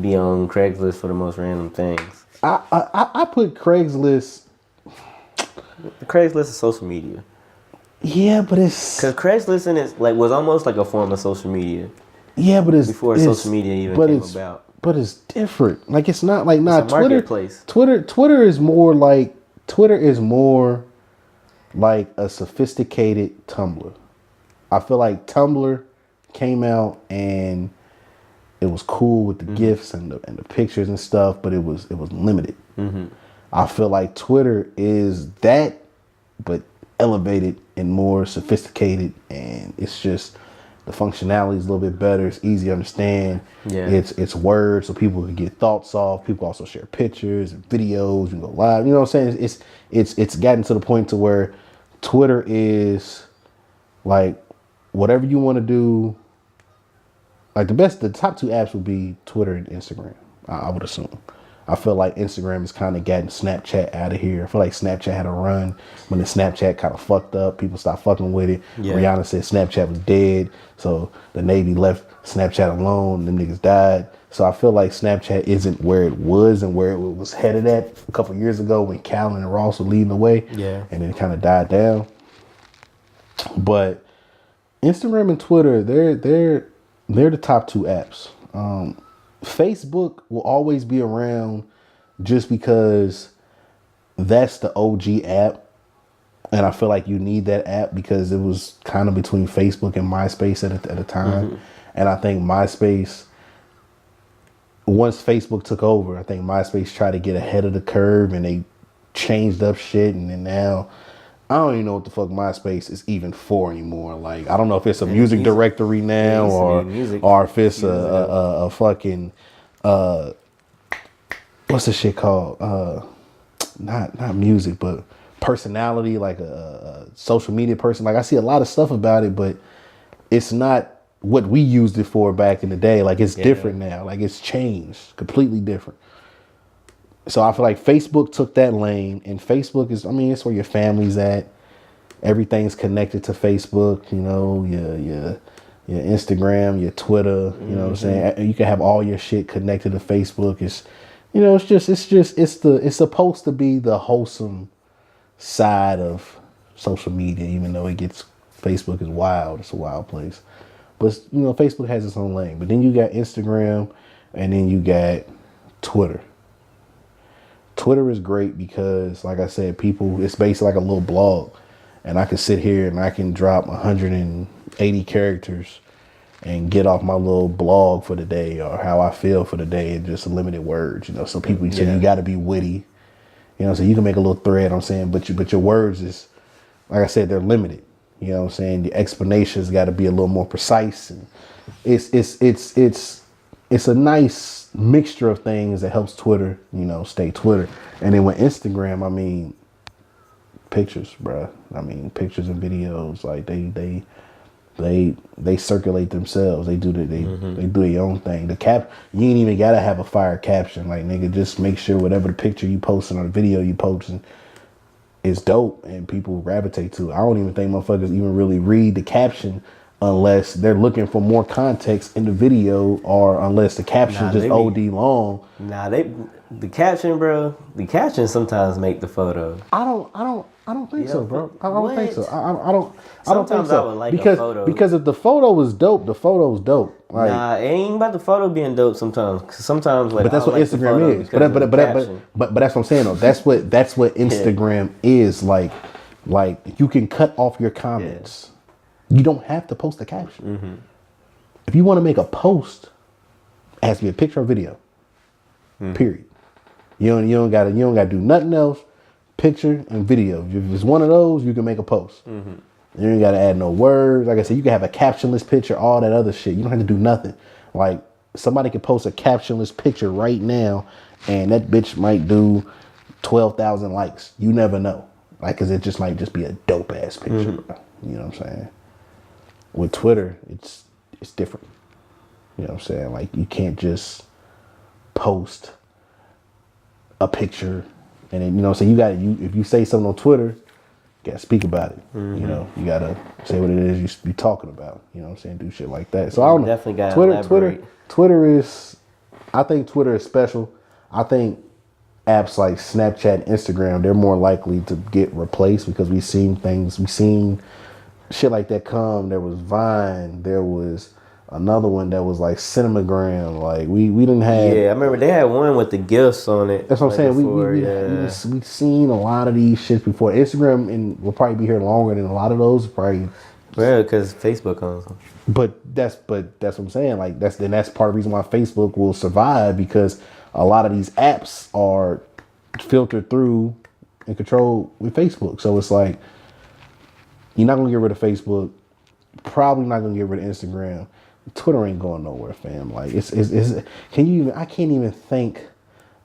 B: be on Craigslist for the most random things.
A: I put Craigslist.
B: Craigslist is social media.
A: Yeah, but it's
B: because Craigslist was almost like a form of social media.
A: Yeah, but it's
B: before social media even came about.
A: But it's different. Like it's not like
B: it's a marketplace.
A: Twitter is more like a sophisticated Tumblr. I feel like Tumblr came out and it was cool with the GIFs and the pictures and stuff, but it was limited. Mm-hmm. I feel like Twitter is that, but elevated and more sophisticated, and it's just the functionality is a little bit better. It's easy to understand. Yeah. It's words, so people can get thoughts off. People also share pictures and videos. You can go live. You know what I'm saying? It's gotten to the point to where Twitter is like whatever you want to do. Like the top two apps would be Twitter and Instagram. I would assume. I feel like Instagram is kind of getting Snapchat out of here. I feel like Snapchat had a run when the Snapchat kind of fucked up. People stopped fucking with it. Yeah. Rihanna said Snapchat was dead. So the Navy left Snapchat alone. Them niggas died. So I feel like Snapchat isn't where it was and where it was headed at a couple years ago when Callen and Ross were leading the way. Yeah. And then it kind of died down. But Instagram and Twitter, they're the top two apps. Facebook will always be around just because that's the OG app. And I feel like you need that app because it was kind of between Facebook and MySpace at a time. Mm-hmm. And I think MySpace, once Facebook took over, I think MySpace tried to get ahead of the curve and they changed up shit. And then now, I don't even know what the fuck MySpace is even for anymore. Like, I don't know if it's a music directory now or if it's a fucking, what's the shit called? not music, but personality, like a social media person. Like I see a lot of stuff about it, but it's not what we used it for back in the day. Like it's different now. Like it's changed, completely different. So I feel like Facebook took that lane, and Facebook is, I mean, it's where your family's at. Everything's connected to Facebook, you know, your Instagram, your Twitter, you know what I'm saying? You can have all your shit connected to Facebook. It's, you know, it's supposed to be the wholesome side of social media, even though Facebook is wild. It's a wild place. But, you know, Facebook has its own lane. But then you got Instagram, and then you got Twitter. Twitter is great because, like I said, it's basically like a little blog. And I can sit here and I can drop 180 characters and get off my little blog for the day, or how I feel for the day in just limited words. You know, some people say you got to be witty. You know, so you can make a little thread, I'm saying, but your words is, like I said, they're limited. You know what I'm saying? The explanations got to be a little more precise. And it's a nice mixture of things that helps Twitter, you know, stay Twitter. And then with Instagram, I mean, pictures, bruh. I mean, pictures and videos, like they circulate themselves. They do their own thing. You ain't even gotta have a fire caption. Like, nigga, just make sure whatever the picture you posting or the video you posting is dope and people gravitate to it. I don't even think motherfuckers even really read the caption unless they're looking for more context in the video, or unless the caption just OD long.
B: The caption, bro. The caption sometimes make the photo.
A: I don't think so, bro. I don't think so. I don't think
B: Sometimes
A: so.
B: I would like a photo.
A: Because if the photo was dope, the photo's dope. Like,
B: nah, it ain't about the photo being dope sometimes. 'Cause sometimes, like,
A: but that's what Instagram is. But that's what I'm saying though. That's what Instagram is like. Like, you can cut off your comments. You don't have to post a caption. If you want to make a post, it has to be a picture or video. Period. You don't gotta do nothing else. Picture and video. If it's one of those, you can make a post. You ain't gotta add no words. Like I said, you can have a captionless picture, all that other shit. You don't have to do nothing. Like, somebody could post a captionless picture right now, and that bitch might do 12,000 likes. You never know. Like, cause it just might just be a dope ass picture. Bro. You know what I'm saying? With Twitter, it's different. You know what I'm saying? Like, you can't just post a picture and then, you know what I'm saying, if you say something on Twitter, you gotta speak about it. You know, you gotta say what it is you talking about. You know what I'm saying? Do shit like that. So I don't know.
B: Definitely gotta elaborate.
A: I think Twitter is special. I think apps like Snapchat and Instagram, they're more likely to get replaced because we've seen shit like that come. There was Vine, there was another one that was like Cinemagram. Like, we didn't have.
B: Yeah, I remember they had one with the gifts on it.
A: That's what I'm saying. We've seen a lot of these shits before. Instagram and will probably be here longer than a lot of those. Probably.
B: Well, because Facebook owns them.
A: But that's what I'm saying. Like, that's part of the reason why Facebook will survive, because a lot of these apps are filtered through and controlled with Facebook. So it's like, you're not gonna get rid of Facebook. Probably not gonna get rid of Instagram. Twitter ain't going nowhere, fam. Like, I can't even think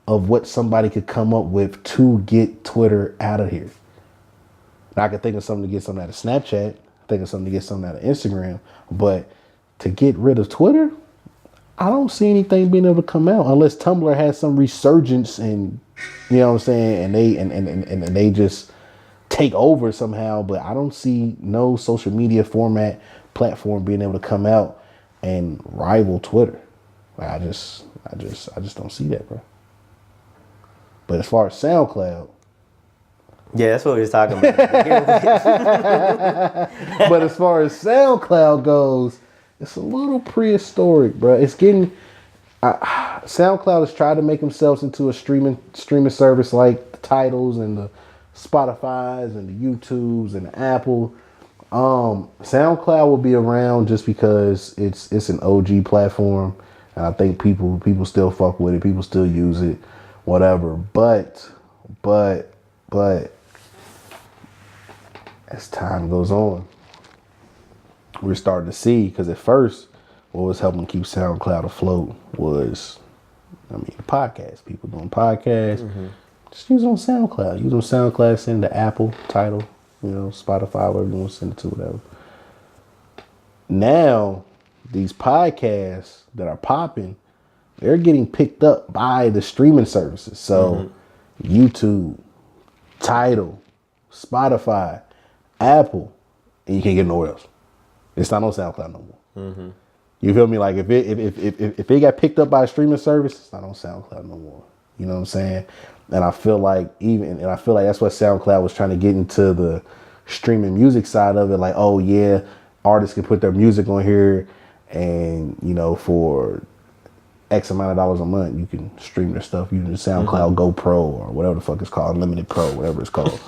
A: of what somebody could come up with to get Twitter out of here. I could think of something to get something out of Snapchat, think of something to get something out of Instagram, but to get rid of Twitter, I don't see anything being able to come out unless Tumblr has some resurgence, and you know what I'm saying, and they just take over somehow. But I don't see no social media platform being able to come out and rival Twitter. Like, I just don't see that, bro. But as far as SoundCloud,
B: yeah, that's what we was talking about.
A: but as far as SoundCloud goes, it's a little prehistoric, bro. It's getting SoundCloud has tried to make themselves into a streaming service like the Tidals and the Spotify's and the YouTubes and the Apple. SoundCloud will be around just because it's an OG platform, and I think people still fuck with it. People still use it, whatever. But as time goes on, we're starting to see, because at first, what was helping keep SoundCloud afloat was, the podcast. People doing podcasts, Just use it on SoundCloud. Use it on SoundCloud, send it to Apple, Tidal, Spotify, whatever you want to send it to, whatever. Now, these podcasts that are popping, they're getting picked up by the streaming services. So, YouTube, Tidal, Spotify, Apple, and you can't get nowhere else. It's not on SoundCloud no more. You feel me? Like if it got picked up by a streaming service, it's not on SoundCloud no more. You know what I'm saying? And I feel like that's what SoundCloud was trying to get into the streaming music side of it. Like, oh yeah, artists can put their music on here, and for X amount of dollars a month, you can stream their stuff using SoundCloud Go Pro or whatever the fuck it's called, Unlimited Pro, whatever it's called.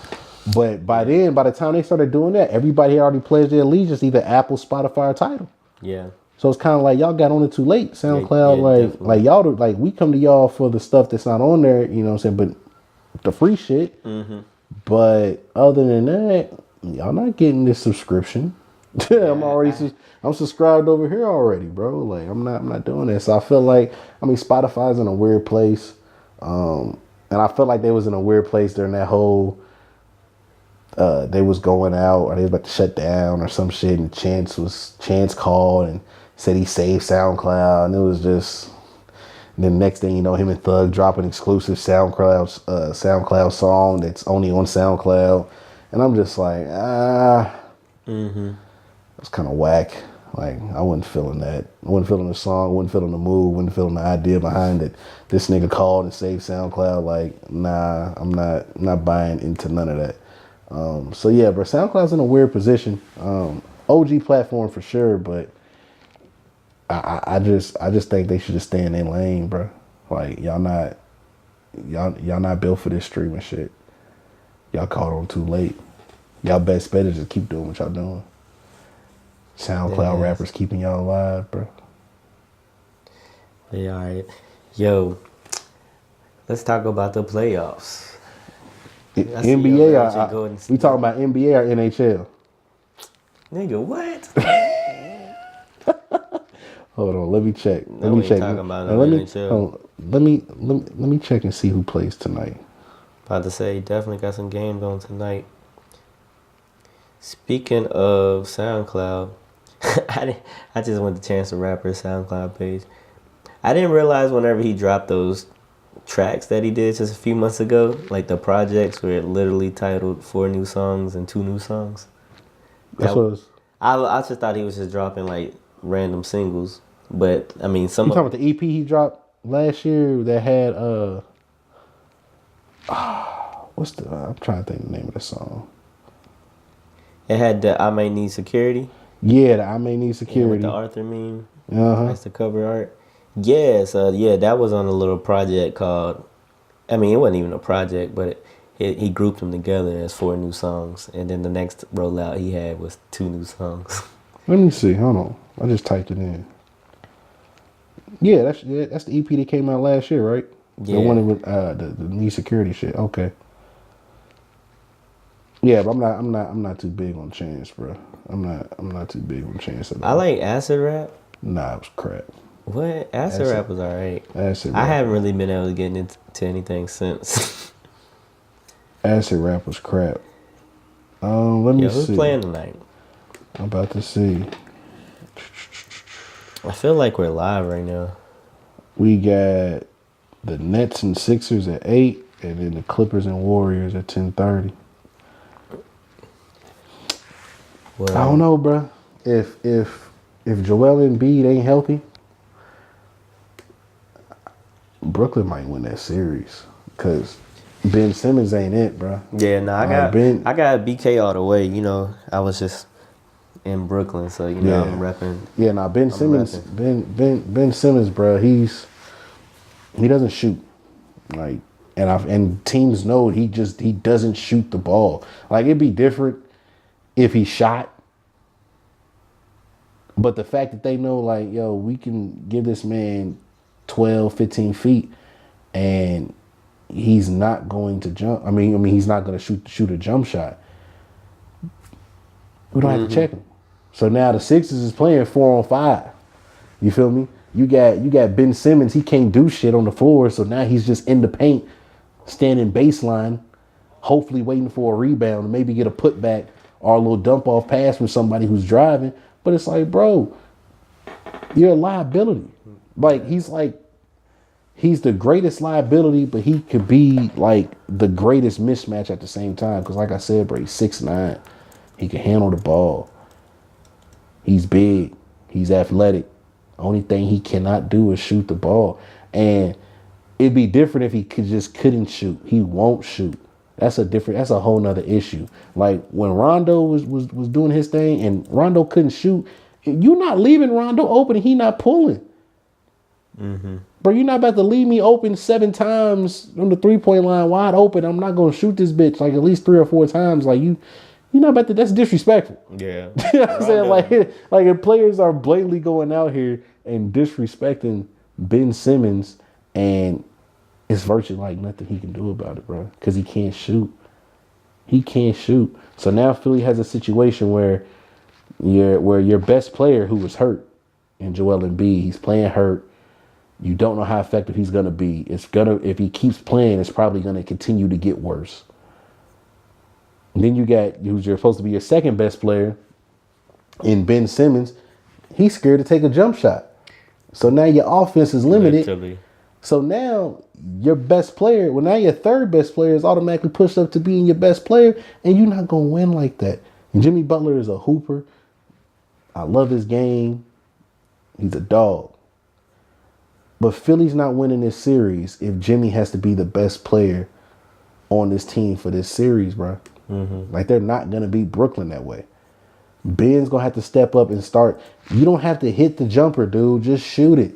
A: But by the time they started doing that, everybody had already pledged their allegiance, either Apple, Spotify, or Tidal.
B: Yeah.
A: So it's kind of like y'all got on it too late. SoundCloud, like y'all, like we come to y'all for the stuff that's not on there, you know what I'm saying? But the free shit. But other than that, y'all not getting this subscription. I'm subscribed over here already, bro. Like I'm not doing that. So I feel like, Spotify's in a weird place. And I feel like they was in a weird place during that whole, they was going out or they was about to shut down or some shit, and Chance called and said he saved SoundCloud, and it was just, then next thing you know, him and Thug dropping exclusive SoundCloud song that's only on SoundCloud, and I'm just like, it's kind of whack. Like I wasn't feeling that. I wasn't feeling the song, wasn't feeling the mood, wasn't feeling the idea behind it. This nigga called and saved SoundCloud. Like, nah, I'm not buying into none of that. So yeah, bro, SoundCloud's in a weird position. OG platform for sure, but I just think they should just stay in their lane, bro. Like y'all not built for this streaming shit. Y'all caught on too late. Y'all best bet is just keep doing what y'all doing. SoundCloud rappers keeping y'all alive, bro.
B: Yeah, all right. Yo, let's talk about the playoffs.
A: NBA, we talking about NBA or NHL?
B: Nigga, what?
A: Hold on, let me check.
B: Let me check.
A: Let me check and see who plays tonight.
B: About to say, definitely got some games on tonight. Speaking of SoundCloud, I just went to Chance the Rapper's SoundCloud page. I didn't realize whenever he dropped those tracks that he did just a few months ago, like the projects where it literally titled 4 new songs and 2 new songs. I just thought he was just dropping like random singles, but some.
A: You talking about the EP he dropped last year that had I'm trying to think the name of the song.
B: It had the I May Need Security.
A: Yeah, the I May Need Security.
B: Yeah, with the Arthur meme. That's the cover art. Yeah, so that was on a little project called, it wasn't even a project, but he grouped them together as 4 new songs. And then the next rollout he had was 2 new songs.
A: Let me see, hold on. I just typed it in. Yeah, that's the EP that came out last year, right?
B: Yeah.
A: The one with the Need Security shit. Okay. Yeah, but I'm not too big on Chance, bro. I'm not too big on Chance at all.
B: I like acid rap.
A: Nah, it was crap.
B: What? Acid rap was alright.
A: Acid rap.
B: I haven't really been able to get into anything since.
A: Acid rap was crap. Let me see.
B: Who's playing tonight?
A: I'm about to see.
B: I feel like we're live right now. We
A: got the Nets and Sixers at 8, and then the Clippers and Warriors at 10:30. Well, I don't know, bro. If Joel Embiid ain't healthy, Brooklyn might win that series because Ben Simmons ain't it, bro.
B: Yeah, I got BK all the way. I was just in Brooklyn, so I'm repping.
A: Yeah, Ben Simmons, Ben Simmons, bro. He doesn't shoot, like, and teams know he doesn't shoot the ball. Like, it'd be different if he shot. But the fact that they know, like, yo, we can give this man 12, 15 feet and he's not going to jump. He's not going to shoot a jump shot. We don't have to check him. So now the Sixers is playing 4-on-5. You feel me? You got Ben Simmons. He can't do shit on the floor. So now he's just in the paint standing baseline, hopefully waiting for a rebound, maybe get a putback or a little dump off pass from somebody who's driving. But it's like, bro, you're a liability. Like, he's the greatest liability, but he could be like the greatest mismatch at the same time. Because like I said, bro, he's 6'9". He can handle the ball. He's big. He's athletic. Only thing he cannot do is shoot the ball. And it'd be different if he couldn't shoot. He won't shoot. That's a whole nother issue. Like when Rondo was doing his thing and Rondo couldn't shoot, you're not leaving Rondo open and he not pulling. Mm-hmm. Bro, you're not about to leave me open 7 times on the 3-point line wide open. I'm not gonna shoot this bitch like at least 3 or 4 times. Like you're not about to. That's disrespectful.
B: Yeah,
A: you know what I'm saying? Like if players are blatantly going out here and disrespecting Ben Simmons, and it's virtually like nothing he can do about it, bro, because he can't shoot. He can't shoot. So now Philly has a situation where your best player who was hurt, and Joel Embiid, he's playing hurt. You don't know how effective he's gonna be. If he keeps playing, it's probably gonna continue to get worse. And then you got who's supposed to be your second best player in Ben Simmons. He's scared to take a jump shot. So now your offense is limited. Literally. So now your best player, now your third best player is automatically pushed up to being your best player, and you're not gonna win like that. And Jimmy Butler is a hooper. I love his game. He's a dog. But Philly's not winning this series if Jimmy has to be the best player on this team for this series, bro. Mm-hmm. Like, they're not going to beat Brooklyn that way. Ben's going to have to step up and start. You don't have to hit the jumper, dude. Just shoot it.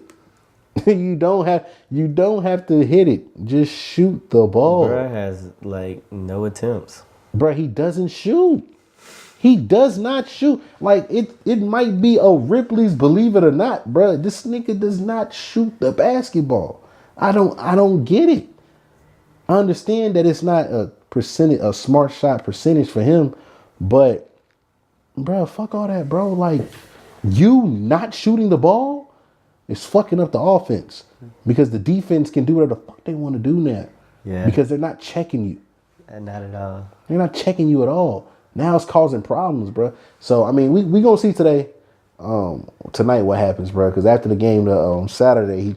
A: You don't have to hit it. Just shoot the ball.
B: Bro has, like, no attempts.
A: Bro, he doesn't shoot. He does not shoot. Like, it might be a Ripley's Believe It or Not, bro. This nigga does not shoot the basketball. I don't get it. I understand that it's not a smart shot percentage for him, but bro, fuck all that, bro. Like, you not shooting the ball is fucking up the offense because the defense can do whatever the fuck they want to do now. Yeah. Because they're not checking you.
B: Not at all.
A: They're not checking you at all. Now it's causing problems, bro. So, I mean, we gonna see tonight what happens, bro. Because after the game Saturday, he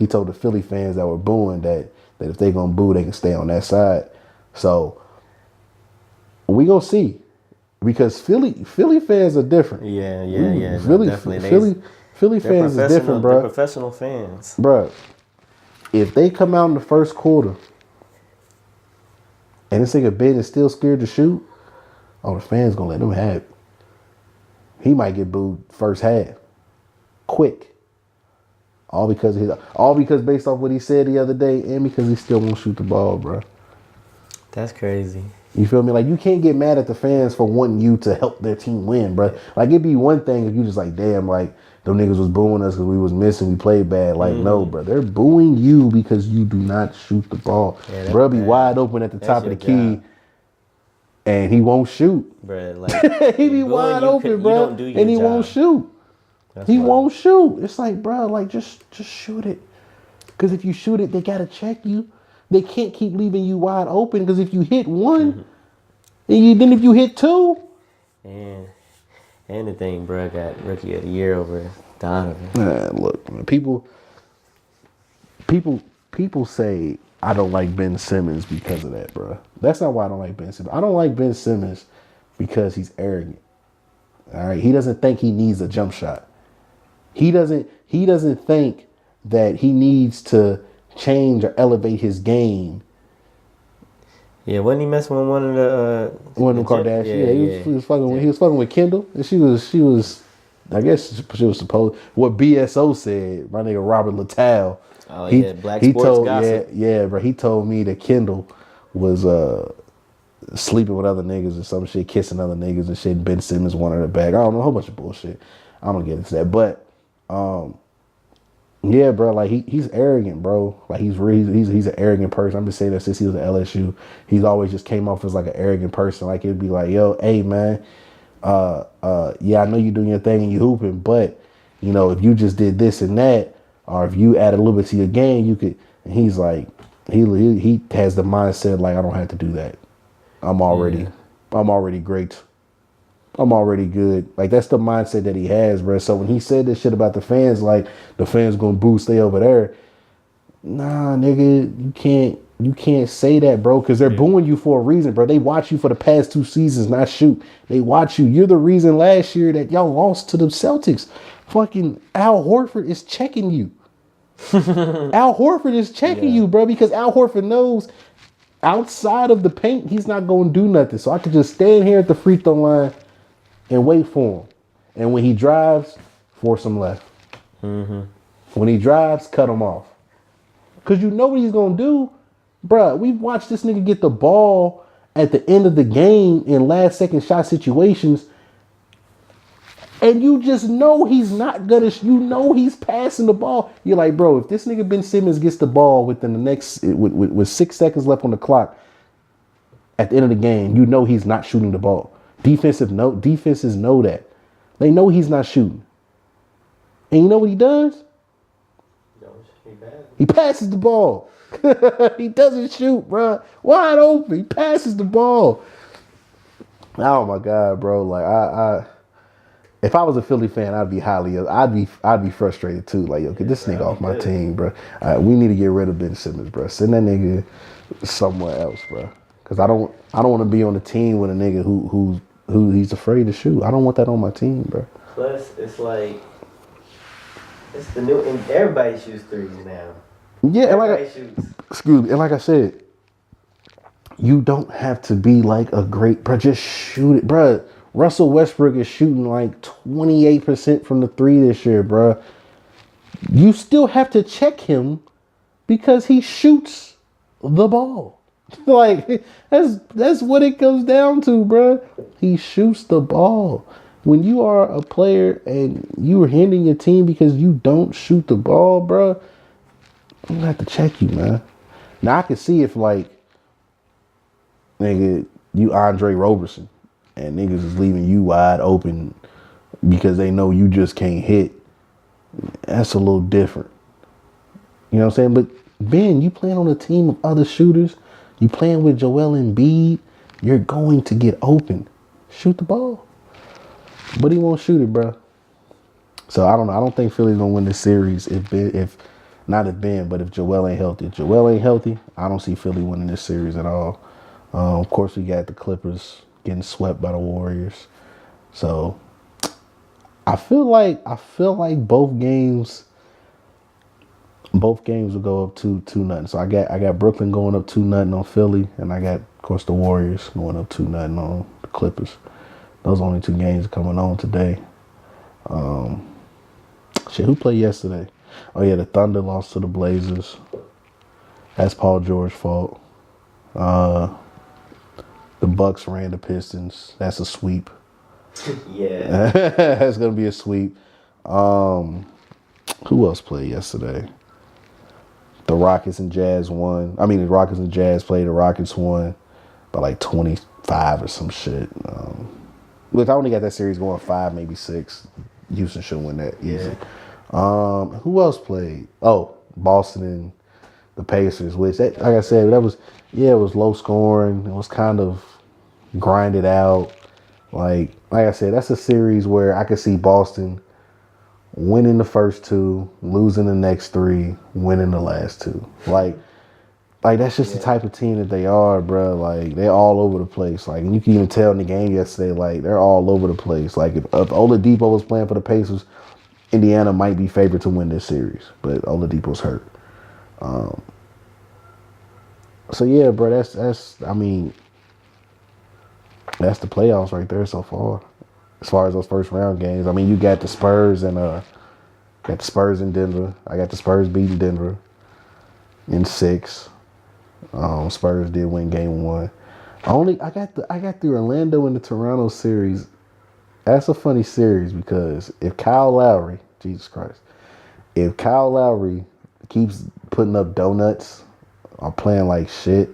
A: told the Philly fans that were booing that if they gonna boo, they can stay on that side. So we gonna see, because Philly fans are different.
B: Yeah.
A: Philly fans is different, bro.
B: They're professional fans,
A: bro. If they come out in the first quarter and this nigga Ben is still scared to shoot, the fans gonna let him have it. He might get booed first half, quick. All because based off what he said the other day, and because he still won't shoot the ball, bro.
B: That's crazy.
A: You feel me? Like, you can't get mad at the fans for wanting you to help their team win, bro. Like, it'd be one thing if you just like, damn, like, them niggas was booing us because we was missing, we played bad. Like, no, bro. They're booing you because you do not shoot the ball. Yeah, bro, be wide open at the top of the key. Job. And he won't shoot.
B: Bro, like,
A: he be wide open, bro. And he won't shoot. He won't shoot. It's like, bro, like, just shoot it. Because if you shoot it, they got to check you. They can't keep leaving you wide open, because if you hit one, and then if you hit two.
B: And the thing, bro, got Rookie of the Year over Donovan.
A: Man, look, man, people say I don't like Ben Simmons because of that, bro. That's not why I don't like Ben Simmons. I don't like Ben Simmons because he's arrogant. All right, he doesn't think he needs a jump shot. He doesn't think that he needs to change or elevate his game.
B: Yeah, wasn't he messing with one of
A: the Kardashians? Yeah, he was fucking with Kendall, and she was I guess she was supposed, what BSO said, my nigga Robert Littal.
B: Oh, Black Sports Gossip.
A: Yeah, bro. He told me that Kendall was sleeping with other niggas or some shit, kissing other niggas and shit. Ben Simmons wanted her back. I don't know, a whole bunch of bullshit. I don't get into that, but yeah, bro. Like, he's arrogant, bro. Like, he's an arrogant person. I'm just saying that since he was at LSU, he's always just came off as like an arrogant person. Like, it'd be like, yo, hey man, yeah, I know you doing your thing and you hooping, but you know, if you just did this and that, or if you add a little bit to your game, you could. And he's like, He has the mindset like I don't have to do that. I'm already great. I'm already good. Like that's the mindset that he has, bro. So when he said this shit about the fans, like the fans gonna boo, stay over there. Nah, nigga, you can't say that, bro, because they're booing you for a reason, bro. They watch you for the past 2 seasons, not shoot. They watch you. You're the reason last year that y'all lost to the Celtics. Fucking Al Horford is checking you. Al Horford is checking you, bro, because Al Horford knows outside of the paint, he's not going to do nothing. So I could just stand here at the free throw line and wait for him. And when he drives, force him left. When he drives, cut him off. Because you know what he's going to do. Bruh, we've watched this nigga get the ball at the end of the game in last second shot situations. And you just know he's not gonna, you know he's passing the ball. You're like, bro, if this nigga Ben Simmons gets the ball within the next, with 6 seconds left on the clock at the end of the game, you know he's not shooting the ball. Defenses know that. They know he's not shooting. And you know what he does? He passes the ball. He doesn't shoot, bro. Wide open. He passes the ball. Oh my God, bro. Like I if I was a Philly fan, I'd be frustrated too. Like, yo, get this nigga off my team, bro. We need to get rid of Ben Simmons, bro. Send that nigga somewhere else, bro. Cause I don't want to be on the team with a nigga who he's afraid to shoot. I don't want that on my team, bro.
B: Plus, it's like it's the new, and everybody shoots threes now.
A: Yeah, and like I said, you don't have to be like a great, bro. Just shoot it, bro. Russell Westbrook is shooting like 28% from the 3 this year, bro. You still have to check him because he shoots the ball. Like that's what it comes down to, bro. He shoots the ball. When you are a player and you are hindering your team because you don't shoot the ball, bro, I'm gonna have to check you, man. Now I can see if like, nigga, you Andre Roberson and niggas is leaving you wide open because they know you just can't hit. That's a little different. You know what I'm saying? But Ben, you playing on a team of other shooters. You playing with Joel Embiid. You're going to get open. Shoot the ball. But he won't shoot it, bro. So I don't know. I don't think Philly's gonna win this series if not if Ben, but if Joel ain't healthy. If Joel ain't healthy, I don't see Philly winning this series at all. Of course, we got the Clippers getting swept by the Warriors. So I feel like both games will go up 2-0. So I got Brooklyn going up 2-0 on Philly, and I got, of course, the Warriors going up 2-0 on the Clippers. Those are only 2 games coming on today. Who played yesterday? Oh yeah, the Thunder lost to the Blazers. That's Paul George's fault. The Bucks ran the Pistons. That's a sweep.
B: Yeah.
A: That's gonna be a sweep. Who else played yesterday? The Rockets and Jazz won. I mean, the Rockets and Jazz played. The Rockets won by like 25 or some shit. Look, I only got that series going 5, maybe 6. Houston should win that easy. Who else played? Oh, Boston and the Pacers, which, like I said, it was low scoring. It was kind of grinded out. Like I said, that's a series where I could see Boston winning the first 2, losing the next 3, winning the last 2. Like that's just the type of team that they are, bro. Like, they're all over the place. Like, and you can even tell in the game yesterday, like, they're all over the place. Like, if Oladipo was playing for the Pacers, Indiana might be favored to win this series, but Oladipo's hurt. So yeah, bro, that's the playoffs right there so far. As far as those first round games, I mean, you got the Spurs and in Denver. I got the Spurs beating Denver in 6. Spurs did win game 1. I got the Orlando and the Toronto series. That's a funny series because if Kyle Lowry, Jesus Christ, if Kyle Lowry keeps putting up donuts or playing like shit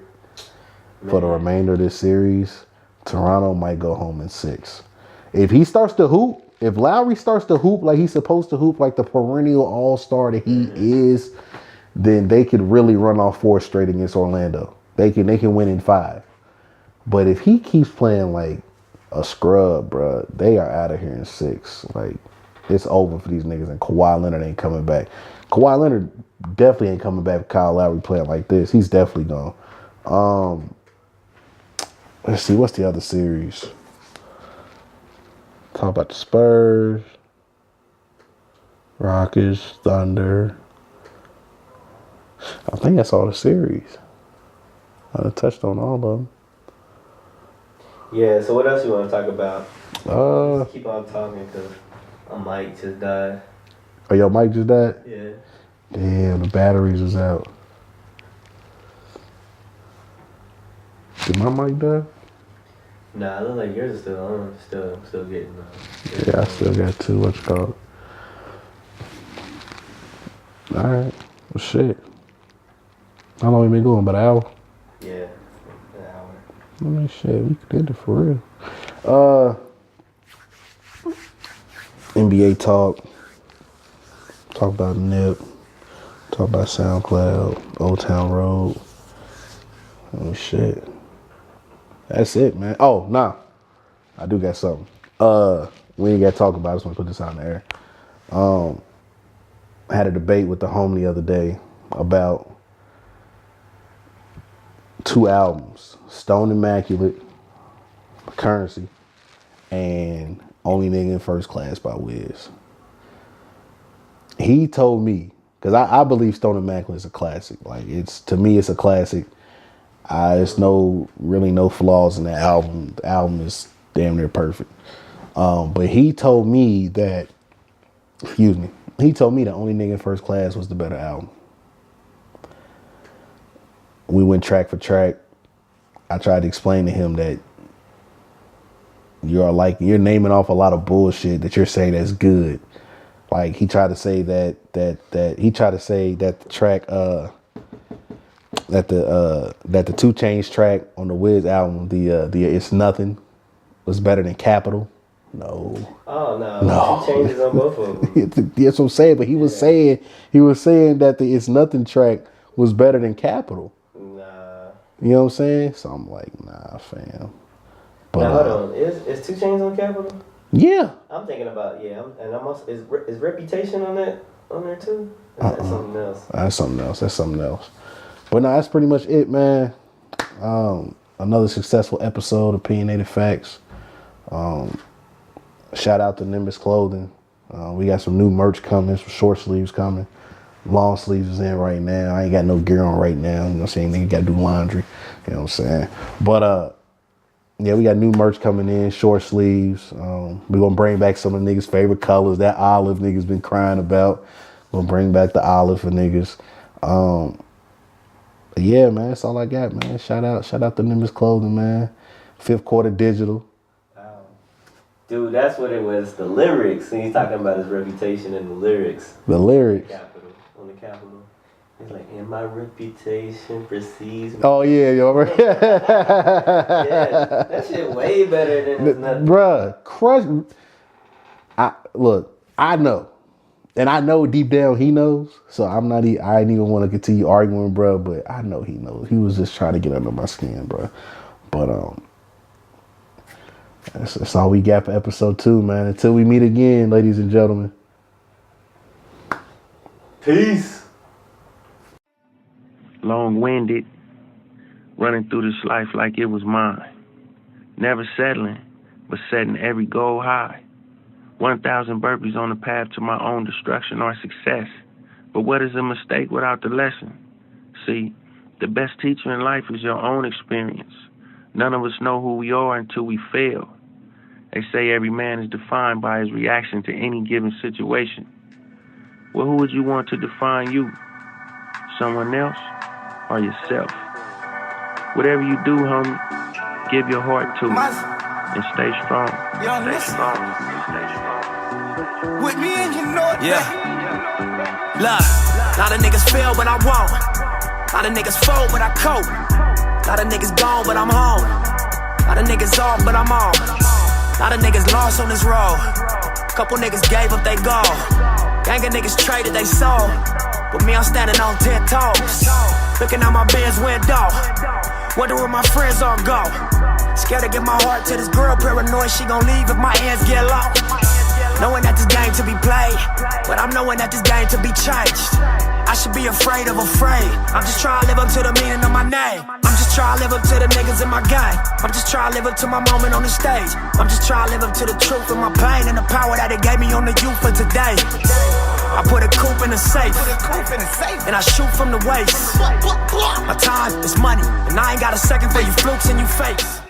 A: for the remainder of this series, Toronto might go home in 6. If he starts to hoop, if Lowry starts to hoop like he's supposed to hoop, like the perennial all-star that he is, then they could really run off 4 straight against Orlando. They can win in 5. But if he keeps playing like a scrub, bro, they are out of here in 6. Like, it's over for these niggas, and Kawhi Leonard ain't coming back. Kawhi Leonard definitely ain't coming back with Kyle Lowry playing like this. He's definitely gone. Let's see, what's the other series? Talk about the Spurs, Rockets, Thunder. I think that's all the series. I touched on all of them.
B: Yeah, so what else you want to talk about?
A: Just
B: keep on talking because my mic just died.
A: Oh, your mic just died?
B: Yeah.
A: Damn, the batteries is out. Did my mic die?
B: Nah, I look like yours is still on. Still getting
A: Yeah, I still got 2. What you call it? Alright. Well, shit. How long we been going? About an hour?
B: Yeah, an hour.
A: I mean, shit, we could end it for real. NBA talk. Talk about Nip. Talk about SoundCloud. Old Town Road. Oh, shit. That's it, man. Oh, nah. I do got something. We ain't got to talk about it. I just want to put this out in the air. I had a debate with the homie the other day about 2 albums. Stone Immaculate, Currency, and Only Nigga in First Class by Wiz. He told me, because I believe Stone Immaculate is a classic. Like, to me, it's a classic. There's really no flaws in the album. The album is damn near perfect. But he told me that, he told me that Only Nigga in First Class was the better album. We went track for track. I tried to explain to him that you're naming off a lot of bullshit that you're saying that's good. Like, he tried to say that the track that the 2 Chainz track on the Wiz album, the It's Nothing, was better than Capital. No.
B: Oh no. 2 Chainz is on both of them.
A: That's what I'm saying. But he was saying that the It's Nothing track was better than Capital.
B: Nah.
A: You know what I'm saying? So I'm like, nah, fam. But
B: now hold on. Is 2 Chainz on Capital?
A: Yeah.
B: I'm thinking about is Reputation on there too? Or is that something else?
A: That's something else. But no, that's pretty much it, man. Another successful episode of Opinionated Facts. Shout out to Nimbus Clothing. We got some new merch coming, some short sleeves coming. Long sleeves is in right now. I ain't got no gear on right now. You know what I'm saying? Nigga got to do laundry. You know what I'm saying? But, yeah, we got new merch coming in, short sleeves. We're going to bring back some of the niggas' favorite colors. That olive niggas been crying about. We'll bring back the olive for niggas. Yeah, man, that's all I got, man. Shout out to Nimbus Clothing, man. 5th Quarter Digital.
B: Wow. Dude, that's what it was. The lyrics. And he's talking about his reputation and the lyrics.
A: The lyrics.
B: On the Capitol. He's like, and my reputation precedes me.
A: Oh, yeah, yo.
B: Yeah, that shit way better than nothing.
A: Bruh, crush. I know. And I know deep down he knows. So I ain't even want to continue arguing, bro. But I know he knows. He was just trying to get under my skin, bro. But that's all we got for episode 2, man. Until we meet again, ladies and gentlemen.
B: Peace.
C: Long-winded, running through this life like it was mine. Never settling, but setting every goal high. 1,000 burpees on the path to my own destruction or success. But what is a mistake without the lesson? See, the best teacher in life is your own experience. None of us know who we are until we fail. They say every man is defined by his reaction to any given situation. Well, who would you want to define you? Someone else or yourself? Whatever you do, homie, give your heart to it and stay strong. Stay strong. Stay strong.
D: With me and you know it. Yeah. Look, a lot of niggas fail, but I won't. A lot of niggas fold, but I cope. A lot of niggas gone, but I'm home. A lot of niggas off, but I'm on. A lot of niggas lost on this road. Couple niggas gave up they goal. Gang of niggas traded they soul. But me, I'm standing on 10 toes. Looking out my Benz window. Wonder where my friends all go. Scared to give my heart to this girl, paranoid she gon' leave if my hands get low. Knowing that this game to be played, but I'm knowing that this game to be changed. I should be afraid of afraid. I'm just trying to live up to the meaning of my name. I'm just trying to live up to the niggas in my gang. I'm just trying to live up to my moment on the stage. I'm just trying to live up to the truth of my pain and the power that it gave me on the youth for today. I put a coupe in a safe, and I shoot from the waist. My time is money, and I ain't got a second for you flukes and you fakes.